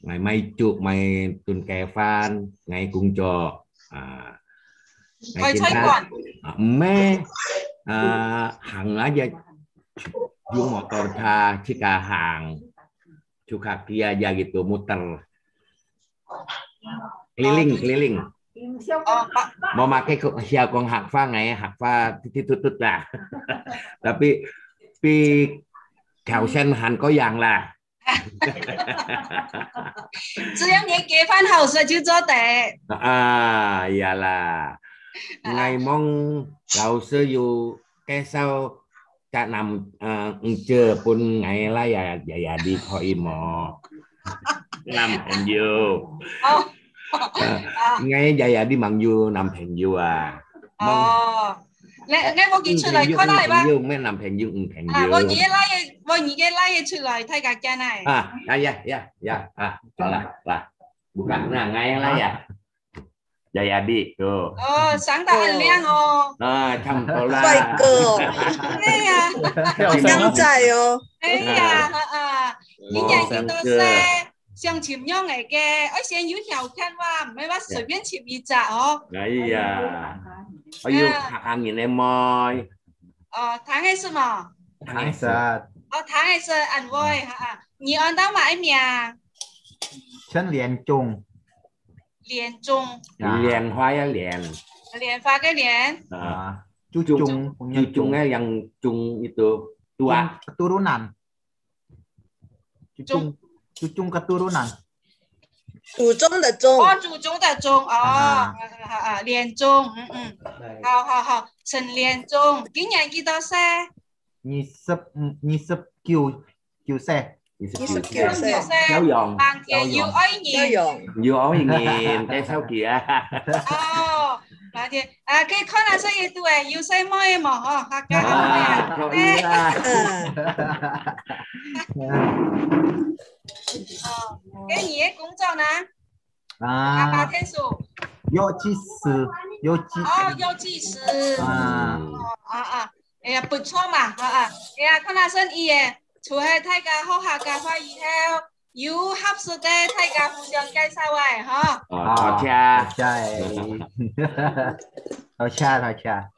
N: ngày mai chuột mày tuần kè phan ngày cùng trò ngày kiến hai mẹ hàng lá giờ dùng motor tha jika hàng chú kaki aja gitu muter keliling mau pakai siapa kong hakfa ngày hakfa titut lah tapi Thảo Sen hẳn có dạng là
C: 只要你结婚后事就做得
N: dạ là ngày mong lão sư dù cái sau cả năm chưa pun ngày là ya đi khỏi mò làm thành vô ngày ya đi bằng vô nằm thành vô
C: nghe我見出嚟，開嚟吧。
N: 咩男朋友唔朋友？
C: 我而家拉嘢出嚟睇下鏡嚟。
N: ya, lah, bukan, nah, ngay lah ya. Jayadi tuh.
C: Oh, sáng tạo hình liang oh.
N: Chăm cô la.
D: Vậy cơ.
C: Iya.
D: Nhắm chạy oh.
C: Iya, những nhà chúng tôi sẽ 像潛樣嚟嘅，我先要條看哇，唔係話隨便潛一隻哦。
N: 哎呀，我要行完你妹。
C: 談係什麼？
N: 談實。
C: 談係實安慰哈。你按到買名？
E: ฉันเรียนจง。
C: 連中。
N: 蓮花嘅蓮。
C: 蓮花嘅蓮。
N: Jung yang Jung itu
E: keturunan. Cucung keturunan.
D: 祖宗的宗。
C: 祖宗的宗连宗，好，陈连宗，今年幾多歲
E: ？29歲。
N: 29歲。
C: 萬田要愛年。
N: 要愛年，睇手機
C: 萬田佢可能識嘢多要識咩嘛？客家給你的工作呢？8天數。
E: 藥劑師。
C: 藥劑師。哎呀，不錯嘛，哎呀，可能識嘢，除係大家好客家話以後，有合適的大家互相介紹嘅，哈。
E: 好cha.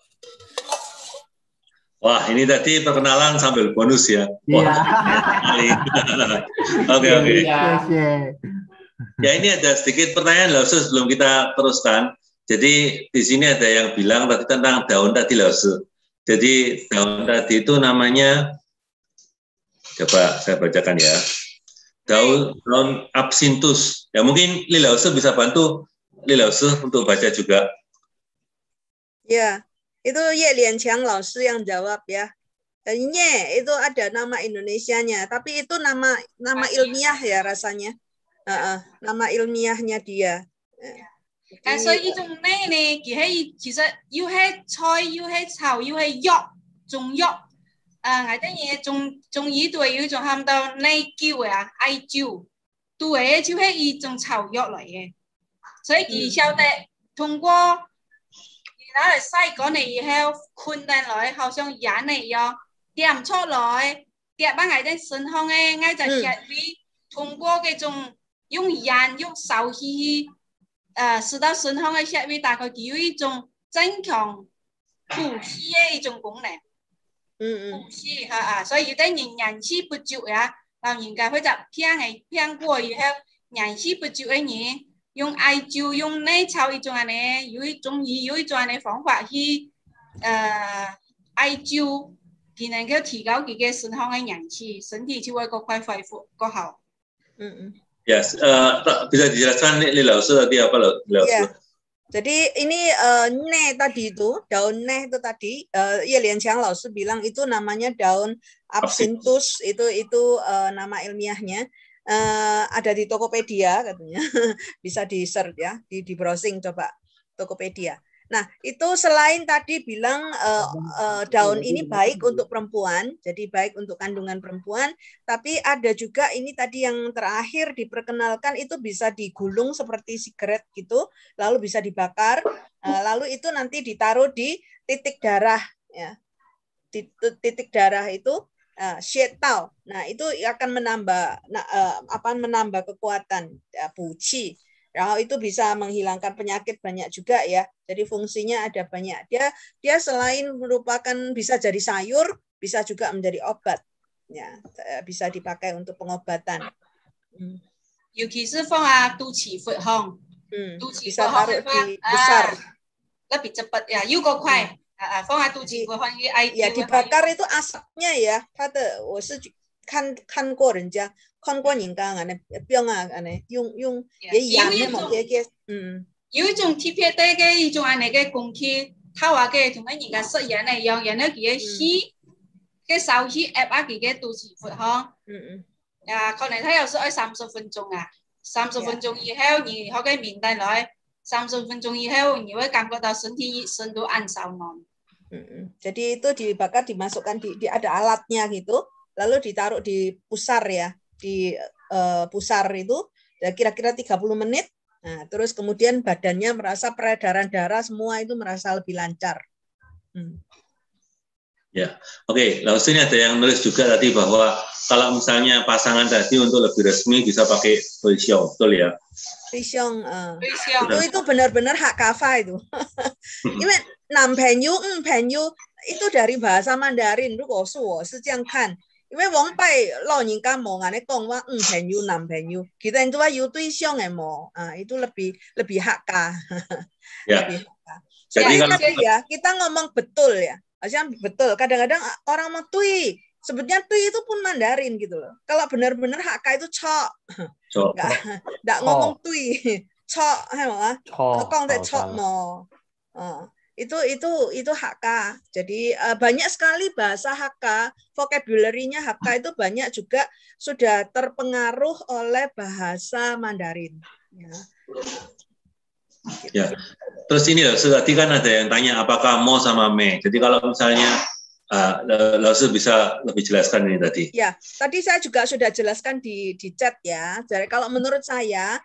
A: Wah, ini tadi perkenalan sambil bonus ya. Wah. Oke. Ya, ini ada sedikit pertanyaan Lause sebelum kita teruskan. Jadi di sini ada yang bilang tadi tentang daun tadi Lause. Jadi daun tadi itu namanya, coba saya bacakan ya. Daun absinthus. Ya mungkin Lause bisa bantu Lause untuk baca juga.
D: Ya. Itu Ye Lian Qiang laoshi yang jawab ya. Ye itu ada nama Indonesianya, tapi itu nama ilmiah ya rasanya. Nama ilmiahnya dia.
C: So 呢種咩呢？其實要係菜，要係草，要係藥，中藥。我哋嘢中醫對要仲喊到內灸啊，艾灸，對就係一種草藥嚟嘅。所以佢曉得通過。然後細個嚟以後，困定來，好像人嚟樣，點出來，點把我哋身上嘅我就穴位，通過嗰種用人用手去使到身上嘅穴位，大概具有一種增強補氣嘅一種功能。補氣所以有啲人氣不足呀，老人家或者偏過以後，人氣不足嘅人。用艾灸、用內草一種呢，有一種的方法去艾灸，佢能夠提高佢嘅身上嘅陽氣，身體就會更快恢復更好。
A: Yes, bisa dijelaskan nih Lause tadi apa Lause?
D: Yeah. Jadi ini ne tadi itu daun ne itu tadi Ye Lian Qiang laoshi bilang itu namanya daun absinthus itu nama ilmiahnya. Ada di Tokopedia katanya, bisa di search ya, di browsing coba Tokopedia. Nah itu selain tadi bilang daun ini baik untuk perempuan, jadi baik untuk kandungan perempuan, tapi ada juga ini tadi yang terakhir diperkenalkan itu bisa digulung seperti sigaret gitu, lalu bisa dibakar, lalu itu nanti ditaruh di titik darah ya, titik darah itu. Xietao. Nah, itu akan menambah kekuatan buci. Lalu itu bisa menghilangkan penyakit banyak juga ya. Jadi fungsinya ada banyak. Dia selain merupakan bisa jadi sayur, bisa juga menjadi obat. Ya, bisa dipakai untuk pengobatan.
C: 尤其是放肚臍發紅，肚臍
D: bisa taruh di pusar.
C: Lebih cepat ya,又夠快。放在肚臍不放一
D: ya dibakar itu asapnya ya. Kata, 我是看过人家看过人家병啊用也染的某些
C: 有一種特別嘅一種嘅工具，透下嘅同人家實驗嚟樣，人哋嘅氣嘅手氣壓下佢嘅肚臍發紅。可能佢有時要30分鐘啊，30分鐘以後你好嘅面帶來，30分鐘以後你會感覺到身體深度按燒濃。
D: Jadi itu dibakar, dimasukkan di ada alatnya gitu, lalu ditaruh di pusar ya, di pusar itu kira-kira 30 menit. Nah, terus kemudian badannya merasa peredaran darah semua itu merasa lebih lancar.
A: Ya, oke. Lalu sini ada yang nulis juga tadi bahwa kalau misalnya pasangan tadi untuk lebih resmi bisa pakai Huixiong, betul ya?
D: Huixiong, itu benar-benar hak kafah itu. Ini nam penyu itu dari bahasa Mandarin. 如果是我是这样看，因为王拜老人家冇安尼讲话penyu nam penyu， kita itu有对象嘅冇itu lebih hak kah.
A: Ya.
D: Jadi ya kita ngomong betul ya. Betul. Kadang-kadang orang mau tui Sebetulnya tui itu pun Mandarin gitu loh. Kalau benar-benar Hakka itu cok. Nggak ngomong tui. Cok, ngomong teh cok mo. Itu Hakka. Jadi banyak sekali bahasa Hakka, vocabulary-nya Hakka itu banyak juga sudah terpengaruh oleh bahasa Mandarin. Ya.
A: Ya. Terus ini loh, tadi kan ada yang tanya apakah mo sama me. Jadi kalau misalnya Laosu bisa lebih jelaskan ini tadi.
D: Ya, tadi saya juga sudah jelaskan di chat ya. Jadi kalau menurut saya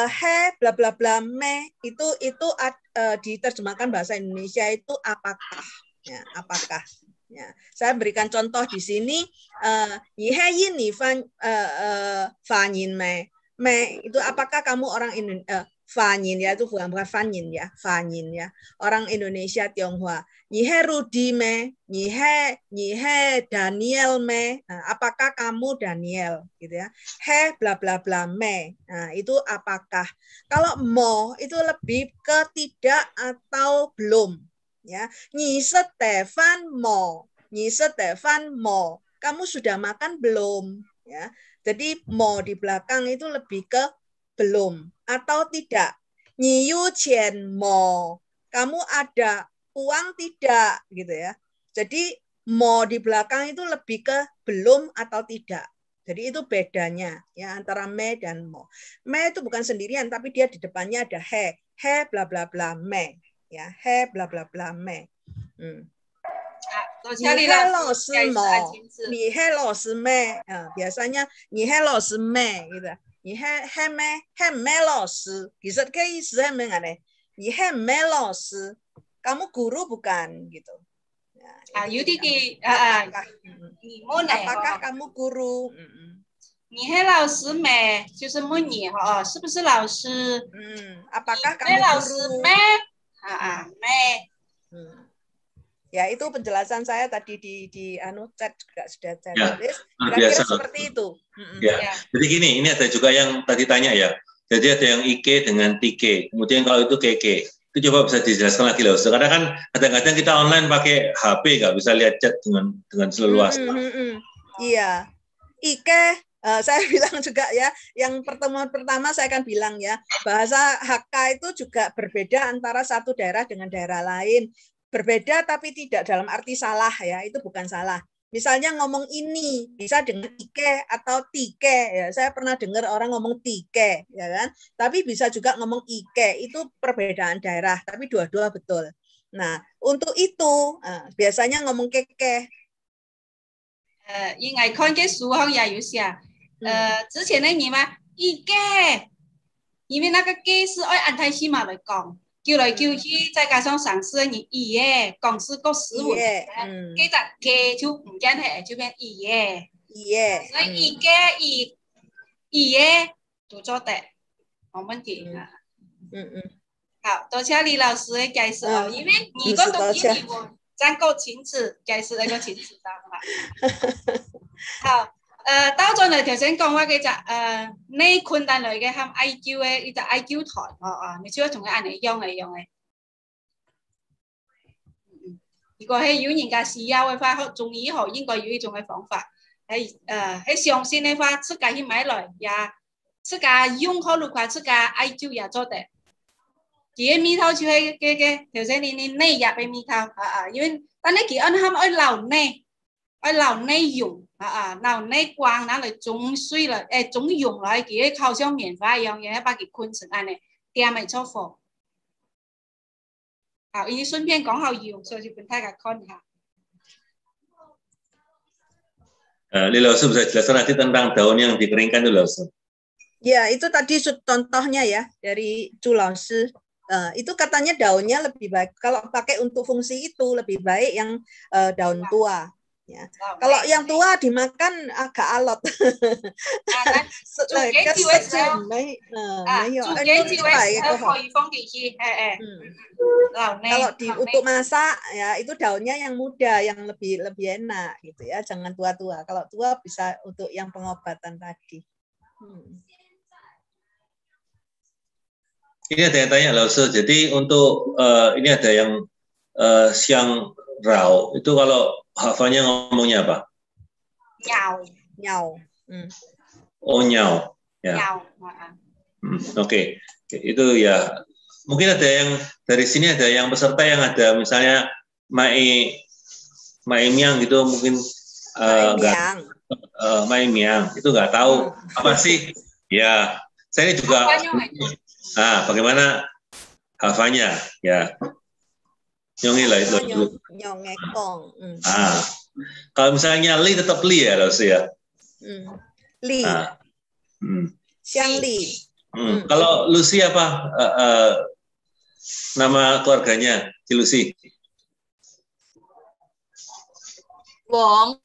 D: he bla bla bla me itu diterjemahkan bahasa Indonesia itu apakah, ya, apakah. Ya, saya berikan contoh di sini. Yi he yin ni fan yin me. Me itu apakah kamu orang Indonesia? Fanyin ya, itu bukan Fanyin ya, Fanyin ya. Orang Indonesia Tionghoa. Nyihe Rudi me, nyihe Daniel me. Nah, apakah kamu Daniel gitu ya? He bla bla bla me. Nah, itu apakah. Kalau mo itu lebih ke tidak atau belum ya. Nyi Stefan mo. Nyi Stefan mo. Kamu sudah makan belum ya? Jadi mo di belakang itu lebih ke belum atau tidak. Nyiyu qian mo, kamu ada uang tidak gitu ya. Jadi mo di belakang itu lebih ke belum atau tidak. Jadi itu bedanya ya antara me dan mo. Me itu bukan sendirian tapi dia di depannya ada he. He bla bla bla me ya. He bla bla bla me. Ni he lo si mo, ni he lo si me. Biasanya ni he lo si me gitu. 你还没老师，其实这意思还没安呢。你还没老师，kamu guru bukan gitu. Apakah kamu guru?
C: 你还老师没？就是问你哈，是不是老师
D: ？Apakah kamu guru?
C: 没。
D: Ya, itu penjelasan saya tadi di chat juga sudah saya tulis.
A: Kira-kira
D: seperti itu.
A: Ya. Jadi gini, ini ada juga yang tadi tanya ya. Jadi ada yang ike dengan tike. Kemudian kalau itu keke. Itu coba bisa dijelaskan lagi loh. Karena kan kadang-kadang kita online pakai HP, nggak bisa lihat chat dengan seleluasa.
D: Iya. Ike, saya bilang juga ya, yang pertemuan pertama saya akan bilang ya, bahasa Hakka itu juga berbeda antara satu daerah dengan daerah lain. Berbeda tapi tidak dalam arti salah ya, itu bukan salah. Misalnya ngomong ini bisa dengan ike atau tike ya. Saya pernah dengar orang ngomong tike ya kan. Tapi bisa juga ngomong ike, itu perbedaan daerah tapi dua-dua betul. Nah, untuk itu biasanya ngomong keke.
C: 应该看这书上也有写，之前那年嘛，一个，因为那个个是按安泰西马来讲。 叫來叫去，再加上上司你姨耶，講師個師傅，記得嘅就唔驚係就變姨耶，所以姨耶都做得，冇問題啊。好，多謝李老師嘅解釋哦，因為你個讀英語真夠清楚，解釋那個清楚到啦。好。到咗嚟頭先講話嘅就呢困難嚟嘅含 IQ 嘅，呢就 IQ 台你只可以同佢按嚟用嚟用嘅。如果係有人家需要嘅話，中醫學應該有一種嘅方法，係上線嘅話，自家去買來也自家用好嘅話，自家 IQ 也做得。佢嘅味道就係嘅頭先你內入嘅味道因為但係佢按含愛留內。 愛留內用留內光，拿嚟種水啦，種用來佢靠像棉花一樣，然後把佢捆成安尼，掂埋出貨。好，ini 順便講好用，所以就俾大家看下。
A: Li Laosu bisa jelaskan nanti tentang daun yang dikeringkan itu Laosu.
D: Ya, itu tadi contohnya ya dari Chu Laosu. Itu katanya daunnya lebih baik kalau pakai untuk fungsi itu lebih baik yang daun tua. Ya. Kalau yang tua dimakan agak alot. Kalau untuk masak ya itu daunnya yang muda yang lebih enak gitu ya, jangan tua-tua. Kalau tua bisa untuk yang pengobatan tadi.
A: Ini ada yang tanya Laosu. Jadi untuk ini ada yang siang rau. Itu kalau hafalnya ngomongnya apa?
D: Nyau.
A: Oh, nyau. Ya. Oke. Itu ya. Mungkin ada yang dari sini ada yang peserta yang ada misalnya Mai Miang gitu mungkin Mai Miang itu nggak tahu apa sih? Ya, saya juga. Bagaimana hafalnya? Ya. Nyongi lah itu dulu. Kalau misalnya li tetap li ya, Laus ya.
D: Li. Xiang Li.
A: Kalau Lucy apa nama keluarganya? Si Lucy.
D: Wong.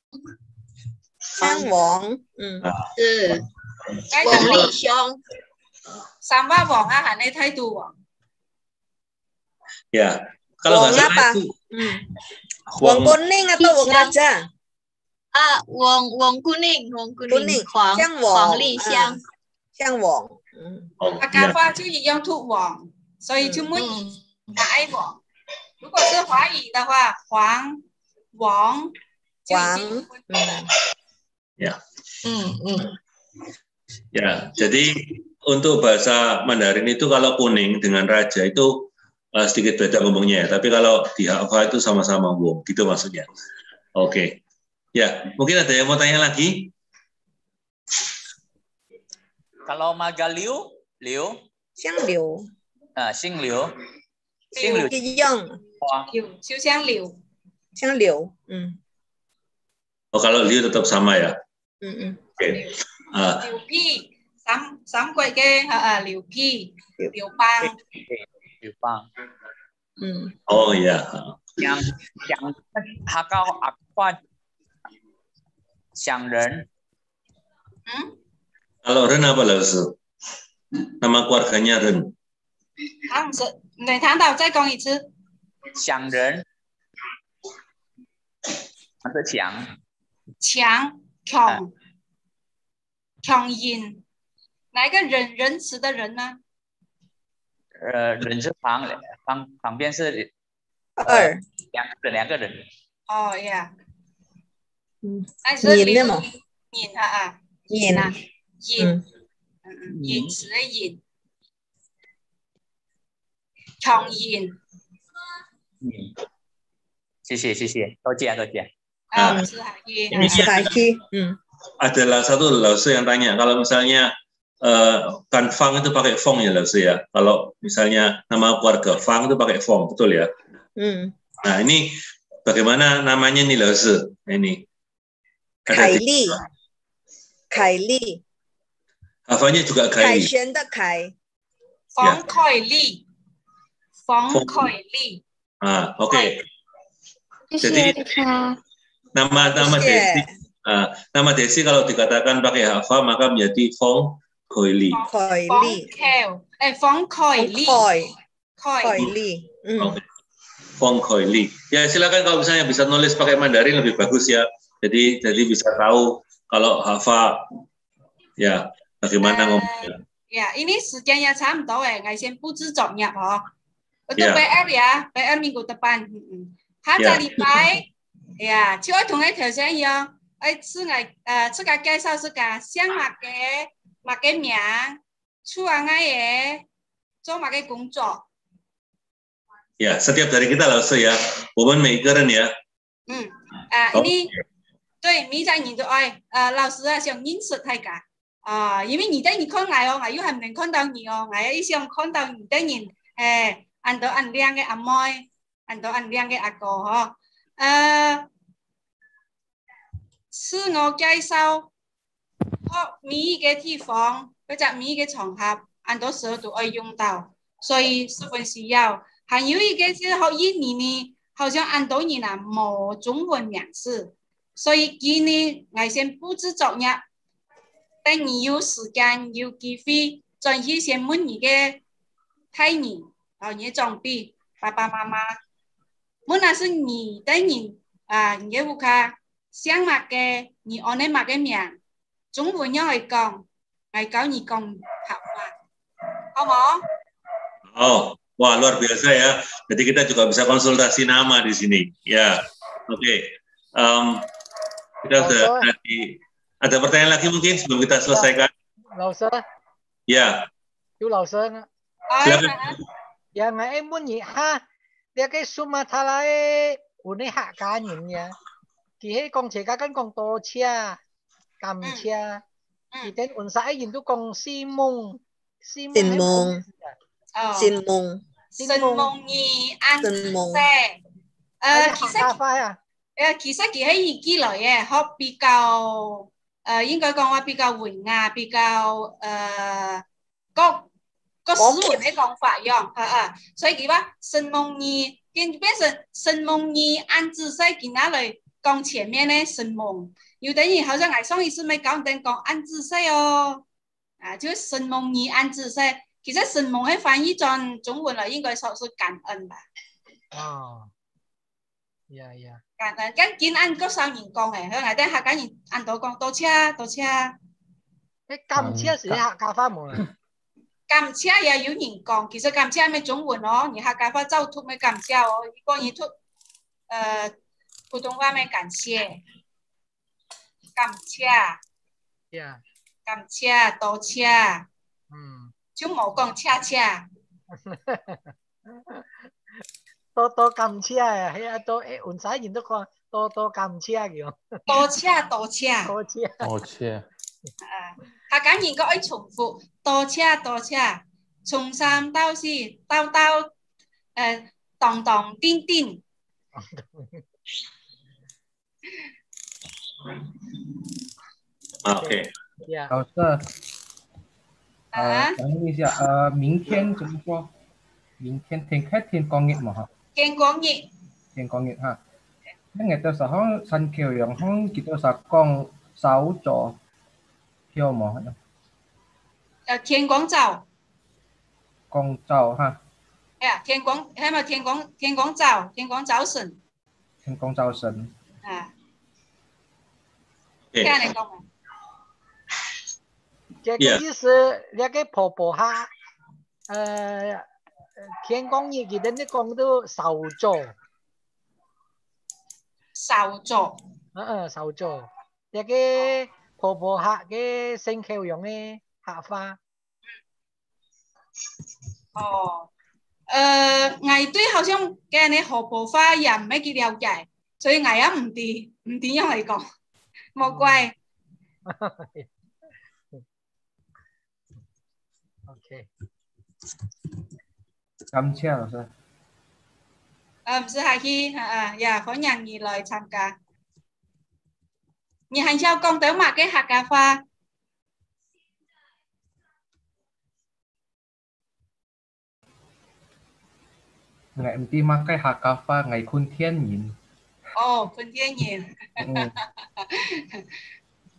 D: Xiang Wong.
C: Wong Li Xiong. Sama Wong hẳn đây thay tù Wong.
A: Ya. Kalau
D: Wong apa? Wong kuning atau Wong raja?
L: Wong kuning. Huang Li Xiang.
D: Xiang Wong.
C: Cả pha chữ gì用thuộc Wong, 所以就没改Wong。如果是华语的话，黄、王就已经分了。
A: Ya. Ya, jadi untuk bahasa Mandarin itu kalau kuning dengan raja itu sedikit beda ngomongnya, tapi kalau di Hava itu sama-sama Wong, gitu maksudnya. Oke. Ya, mungkin ada yang mau tanya lagi?
O: Kalau Maga Liu?
D: Xiang Liu.
O: Xing Liu.
C: Xiang
D: Liu.
A: Oh, kalau Liu tetap sama ya? Oke.
C: Liu Pi. Sám quay cái Liu Pi. Liu Bang.
A: Oh ya.
O: Yang Hakao apa? Xiang Ren.
A: Kalau Ren apa Laus? Nama keluarganya Ren.
C: Người tháng đầu再讲一次。
O: Xiang Ren. Nó Qiang.
C: Qiang Yin。哪一个人词的人呢？
O: 人是旁边是两个人。
C: 哦呀。但是
D: yin
C: yin词的yin。Qiang Yin。
O: 谢谢，多谢。
A: Adalah satu Laus yang tanya, kalau misalnya kan Fang itu pakai Fong ya Laus ya. Kalau misalnya nama keluarga Fang itu pakai Fong, betul ya? Nah ini bagaimana namanya nih Laus? Ini.
D: Kaili.
A: Hafalnya juga Kaili.
D: Kaishen de Kai.
C: Fong Koi Li.
A: Oke. Jadi nama Desi. Nama Desi kalau dikatakan pakai Hava maka menjadi Fong Koi Li.
C: Fong Koi Li.
A: Fong Koi Li. Ya silakan kalau misalnya bisa nulis pakai Mandarin lebih bagus ya. Jadi bisa tahu kalau Hava ya bagaimana ngomongnya.
C: Ya ini 时间也差不多我先布置作业Untuk PR ya, PR minggu depan. Hari Jumat, ya, cuma dengan条件yang,是个介绍是个想马个名，出完做马个工作。
A: Ya, setiap dari kita Laus ya, 我们每个人ya.
C: Ini, 对，你在你的老师想认识他个，因为你在你看我我又还没看到你我也想看到你的人，anh đó anh liang cái amoy, anh đó anh liang cái ako ho. Sư ngô介绍每一个地方或者每一个场合，anh đó sửa都爱用到，所以十分需要。还有一个是学印尼呢，好像anh đó nhìn là冇中文名字，所以今年我先布置作业，等你有时间有机会，再去先问你个太人。你装备爸爸妈妈，muốn là是你的人你有看想嘛个你按那嘛个名，中文要来讲，来教你讲好话，好冇？
A: 好， Wah, luar biasa ya. Jadi kita juga bisa konsultasi nama di sini. Ya, oke. Kita sudah ada pertanyaan lagi mungkin sebelum kita selesaikan.
P: 老師，
A: Ya.
P: 有老師呢。
A: Silakan.
P: Ya, nggak emun ya. Ha, dia ke Sumatera une hak kanyin ya. Kihe kong ceka kan kong tocha, kamcha. Kita unsa yin tu kong simung.
D: Simung. Simung.
C: Simung ni an se.其實佢喺耳機來嘅，學比較應該講話比較緩啊，比較個斯文嘅講法樣，所以佢話神夢兒變成神夢兒按姿勢佢拿來講前面咧神夢，有等於好像我上一次咪講等講按姿勢哦，就是神夢兒按姿勢，其實神夢喺翻譯成中文來應該說是感恩吧。
P: 哦。Yeah.
C: 跟見按嗰三年講嘅，佢係啲客家人按到講多車。誒，
P: 甘車是客家話冇啦。
C: 甘車也有人講，其實甘車係中文哦，你客家話就讀咩甘車哦，如果你讀普通話咩感謝，甘車。
P: Yeah.
C: 甘車多車。就冇講車。
P: 多感謝啊！係啊，多換晒人都講多感謝嘅。
C: 多謝。客家人個愛重複多謝，從三到四，到當叮。
A: OK。
I: 老師，等一下，明天怎麼說？明天天光熱嘛？
C: 天光熱
I: 哈。因為到時候新橋陽康見到實光手座票嘛？
C: 天光照。
I: 光照哈。
C: 天光係咪天光照？天光照神。
I: 天光照神。
C: 聽你講嘛？
P: 這個意思，你個婆婆下，天光熱佢哋你講到手座。
C: 手座。一個婆婆客嘅新橋陽嘅客話。我對好像嘅你河婆話也唔係幾了解，所以我也唔點樣嚟講，冇怪。
P: OK。
I: 感謝老師。
C: 唔是客氣，歡迎你來參加。你係要講到乜嘅客家話？Ngày
I: em tìm cái hạt cà phê ngày Khun Thiên Nhìn.
C: Khun Thiên Nhìn.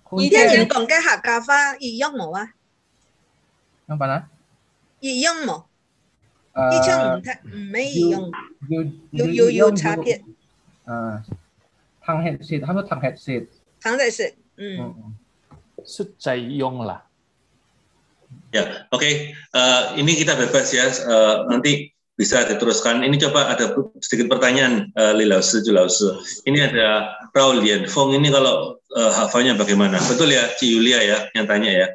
D: Khun Thiên Nhìn còn cái hạt cà phê y giống mổ à?
I: Không bạn á?
D: Y giống mổ. Y chung mấy y giống. Yêu差別.
I: Thằng headset, hắn nói thằng headset.
D: Thằng headset.
H: Xuất chạy用lah.
A: Ya, oke. Ini kita bebas ya. Nanti bisa diteruskan. Ini coba ada sedikit pertanyaan Lilausi. Ini ada Rao Lian Fong. Ini kalau hafalnya bagaimana? Betul ya, Ci Yulia ya yang tanya ya.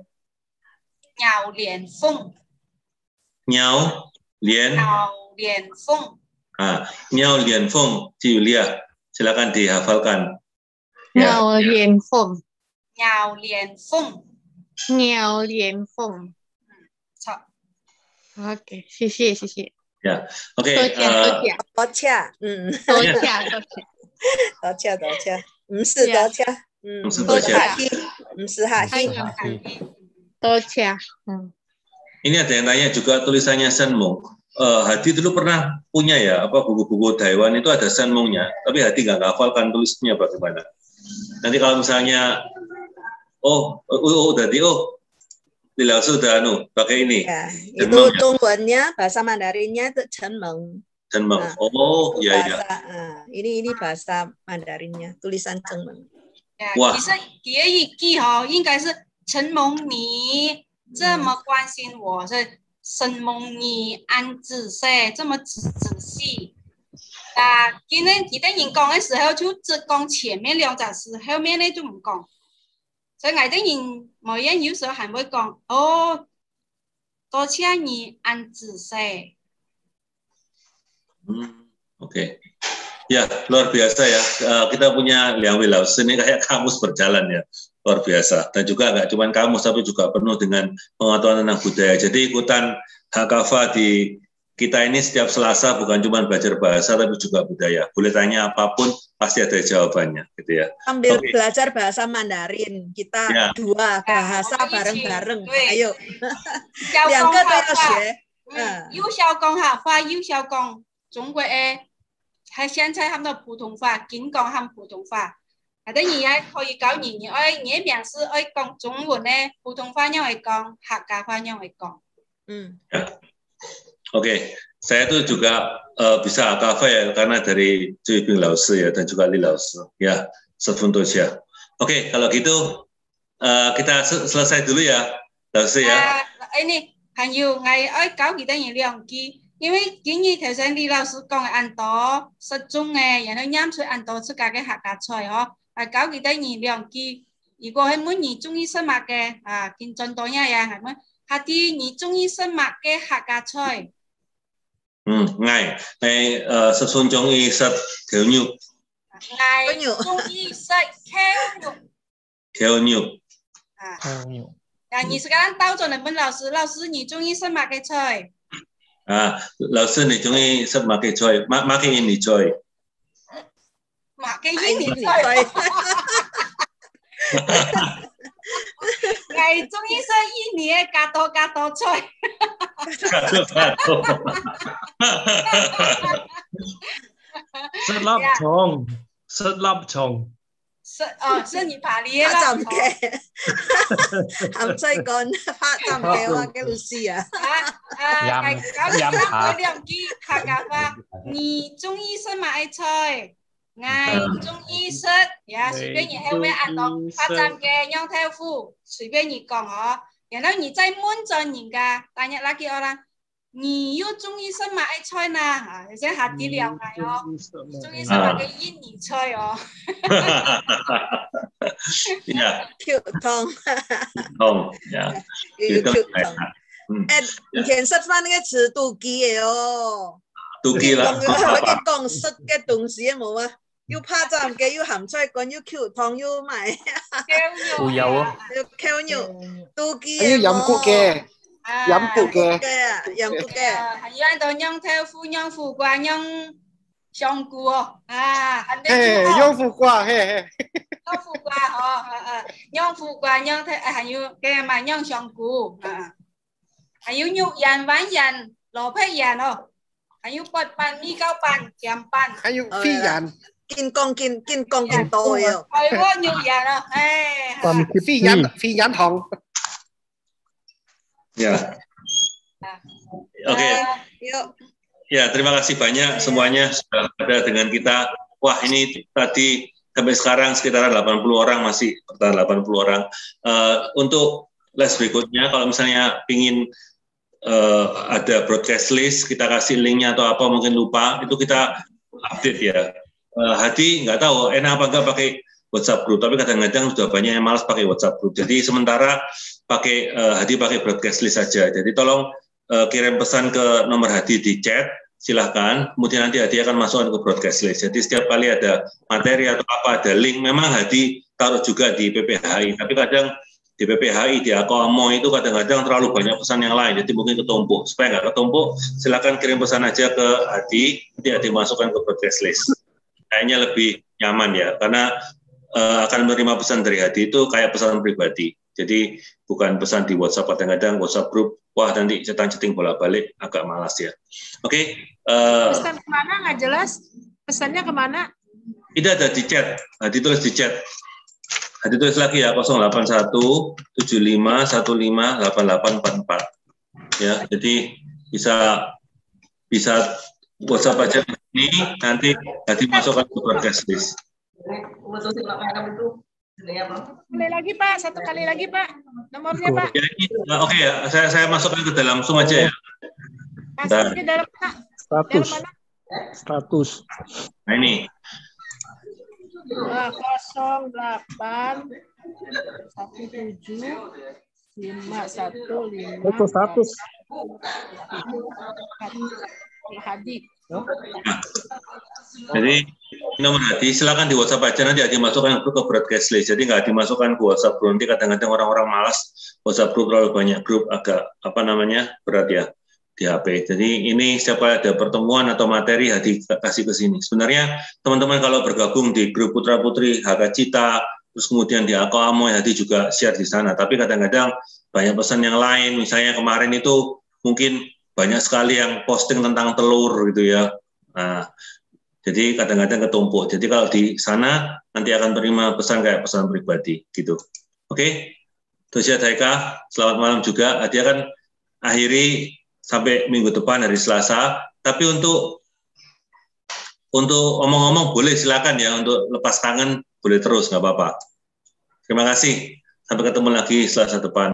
C: Nyao Lian Fong.
A: Nyao Lian
C: Fong.
A: Nyao Lian Fong, Ci Yulia. Silakan dihafalkan.
L: Nyao Lian Fong. Oke, 謝謝。
A: Ya, oke.
D: 多謝，唔是多謝，唔是客氣，
L: 多謝。
A: Ini ada yang tanya juga tulisannya Senmung. Hadi dulu pernah punya ya, buku-buku Taiwan itu ada Senmungnya, tapi Hadi nggak hafalkan tulisnya bagaimana. Nanti kalau misalnya, Lila sudah pakai ini.
D: Ya, itu Zhongguannya bahasa Mandarinnya itu Chenmeng.
A: Ya.
D: Ini bahasa Mandarinnya, tulisan Chenmeng.
C: Ya, 其實佢一句應該是陳蒙你這麼關心我，是神蒙你安仔細，這麼仔細。今天其他人講嘅時候，就只講前面兩隻字，後面咧就唔講。所以我哋人每人有時候還會講，哦，多謝你安仔細。
A: Oke. Ya, luar biasa ya. Kita punya Liang Wei Lao Sư ini kayak kamus berjalan ya. Luar biasa. Dan juga nggak cuma kamus, tapi juga penuh dengan pengetahuan tentang budaya. Jadi ikutan Hakava di kita ini setiap Selasa bukan cuma belajar bahasa, tapi juga budaya. Boleh tanya apapun, pasti ada jawabannya. Gitu ya.
D: Sambil belajar bahasa Mandarin. Kita dua bahasa bareng-bareng. Ayo. Liang ke都要学。
C: 又小讲客话，又小讲中国的。係現在他們的普通話，僅講他們普通話。等於也可以教你面試愛講中文呢，普通話yang愛講，客家話yang愛講。
A: Oke, saya tuh juga bisa Hakava ya karena dari Cui Bing Lao Sư ya dan juga Li Lao Sư ya, sefuntosia. Oke, kalau gitu kita selesai dulu ya, Lao Sư ya.
C: Ini hanya ngày愛教幾多嘢兩句。因為今日頭先李老師講嘅印度失蹤嘅，然後啱出印度出家嘅客家菜嗬，搞幾多年兩句。如果係每年中意食物嘅，見進度一樣係咩？下啲你中意食物嘅客家菜。
A: Ngày Sơn中意食烤肉。
C: ngày中意食烤肉。
A: 烤肉。
C: 你sekarang tahu咗你問老師，老師你中意食物嘅菜？
A: 老師你中意食乜嘅菜？乜嘅印尼菜？
C: 乜嘅印尼菜？我中意食印尼嘅加多菜。
M: 食臘腸，食臘腸。
C: 食你扒你嘅
D: 啦，鹹菜乾拍浸嘅話嘅老師啊，
C: 講兩句客家話，你中意食乜菜？我中意食，隨便你後面按到拍浸嘅羊頭腐，隨便你講哦，然後你再問咗人家，但係那叫我啦。你又中意食乜菜呢？而且下啲兩係哦，中意食乜嘅印尼菜哦。
A: Ya.
D: Cute Tong.
A: Tong, ya.
D: Cute Tong.以前食飯嘅詞妒忌嘅哦。
A: 妒忌啦。
D: 佢講食嘅東西冇啊，要拍浸嘅，要鹹菜乾，要 Cute Tong，要埋。
I: 會有啊。
D: 要烤肉，妒忌。
I: 要飲谷嘅。飲谷嘅，
D: 飲谷嘅，
C: 係要喺度釀豆腐、釀苦瓜、釀香菇哦，
I: 釀苦瓜，
C: 釀苦瓜哦，釀苦瓜、釀還有嘅咪釀香菇，還有肉仁、丸仁、蘿蔔仁哦，還有卜飯、米糕飯、鹹飯，
I: 還有飛仁，
D: 見光見多嘅，
C: 係喎肉仁哦，
I: 飛仁糖。
A: Ya, oke. Ya, terima kasih banyak semuanya sudah ada dengan kita. Wah, ini tadi sampai sekarang sekitar 80 orang masih bertahan 80 orang. Untuk les berikutnya, kalau misalnya ingin ada broadcast list, kita kasih linknya atau apa mungkin lupa, itu kita update ya. Hadi nggak tahu enak apa nggak pakai WhatsApp group, tapi kadang-kadang sudah banyak yang malas pakai WhatsApp group. Jadi sementara Hadi pakai broadcast list saja. Jadi tolong kirim pesan ke nomor Hadi di chat, silahkan. Kemudian nanti Hadi akan masukkan ke broadcast list. Jadi setiap kali ada materi atau apa, ada link, memang Hadi taruh juga di PPHI. Tapi kadang di PPHI, di Akomo itu kadang-kadang terlalu banyak pesan yang lain. Jadi mungkin ketumpuk. Supaya nggak ketumpuk, silahkan kirim pesan aja ke Hadi, nanti Hadi masukkan ke broadcast list. Kayaknya lebih nyaman ya, karena akan menerima pesan dari Hadi itu kayak pesan pribadi. Jadi bukan pesan di WhatsApp, kadang-kadang WhatsApp group, wah nanti ceting-ceting bolak-balik, agak malas ya. Oke.
G: Pesan kemana nggak jelas? Pesannya kemana?
A: Tidak ada di chat, Hadi tulis di chat. Hadi tulis lagi ya, 081 75 15 8844. Ya, jadi bisa WhatsApp aja ini, nanti Hadi masukkan ke broadcast list.
G: Kali lagi Pak, satu kali lagi Pak. Nomornya Pak.
A: Ya, oke ya, saya masukkan ke dalam Zoom aja ya.
G: Masuk ke dalam Pak.
K: Status.
A: Nah ini.
G: 08 17 515.
K: Itu status.
G: Hadi.
A: Jadi nomor Hadi silakan di WhatsApp aja, nanti Hadi masukkan ke broadcast list. Jadi nggak dimasukkan ke WhatsApp group. Nanti kadang-kadang orang-orang malas WhatsApp group terlalu banyak, grup agak berat ya di HP. Jadi ini siapa ada pertemuan atau materi Hadi kasih ke sini. Sebenarnya teman-teman kalau bergabung di grup Putra Putri HK Cita, terus kemudian di Ako Amoy, Hadi juga share di sana. Tapi kadang-kadang banyak pesan yang lain. Misalnya kemarin itu mungkin banyak sekali yang posting tentang telur gitu ya. Nah, jadi kadang-kadang ketumpuk. Jadi kalau di sana nanti akan terima pesan kayak pesan pribadi gitu. Oke? Terus ya Daika, selamat malam juga. Hadi akan akhiri sampai minggu depan hari Selasa. Tapi untuk omong-omong boleh silakan ya, untuk lepas tangan boleh terus, nggak apa-apa. Terima kasih. Sampai ketemu lagi Selasa depan.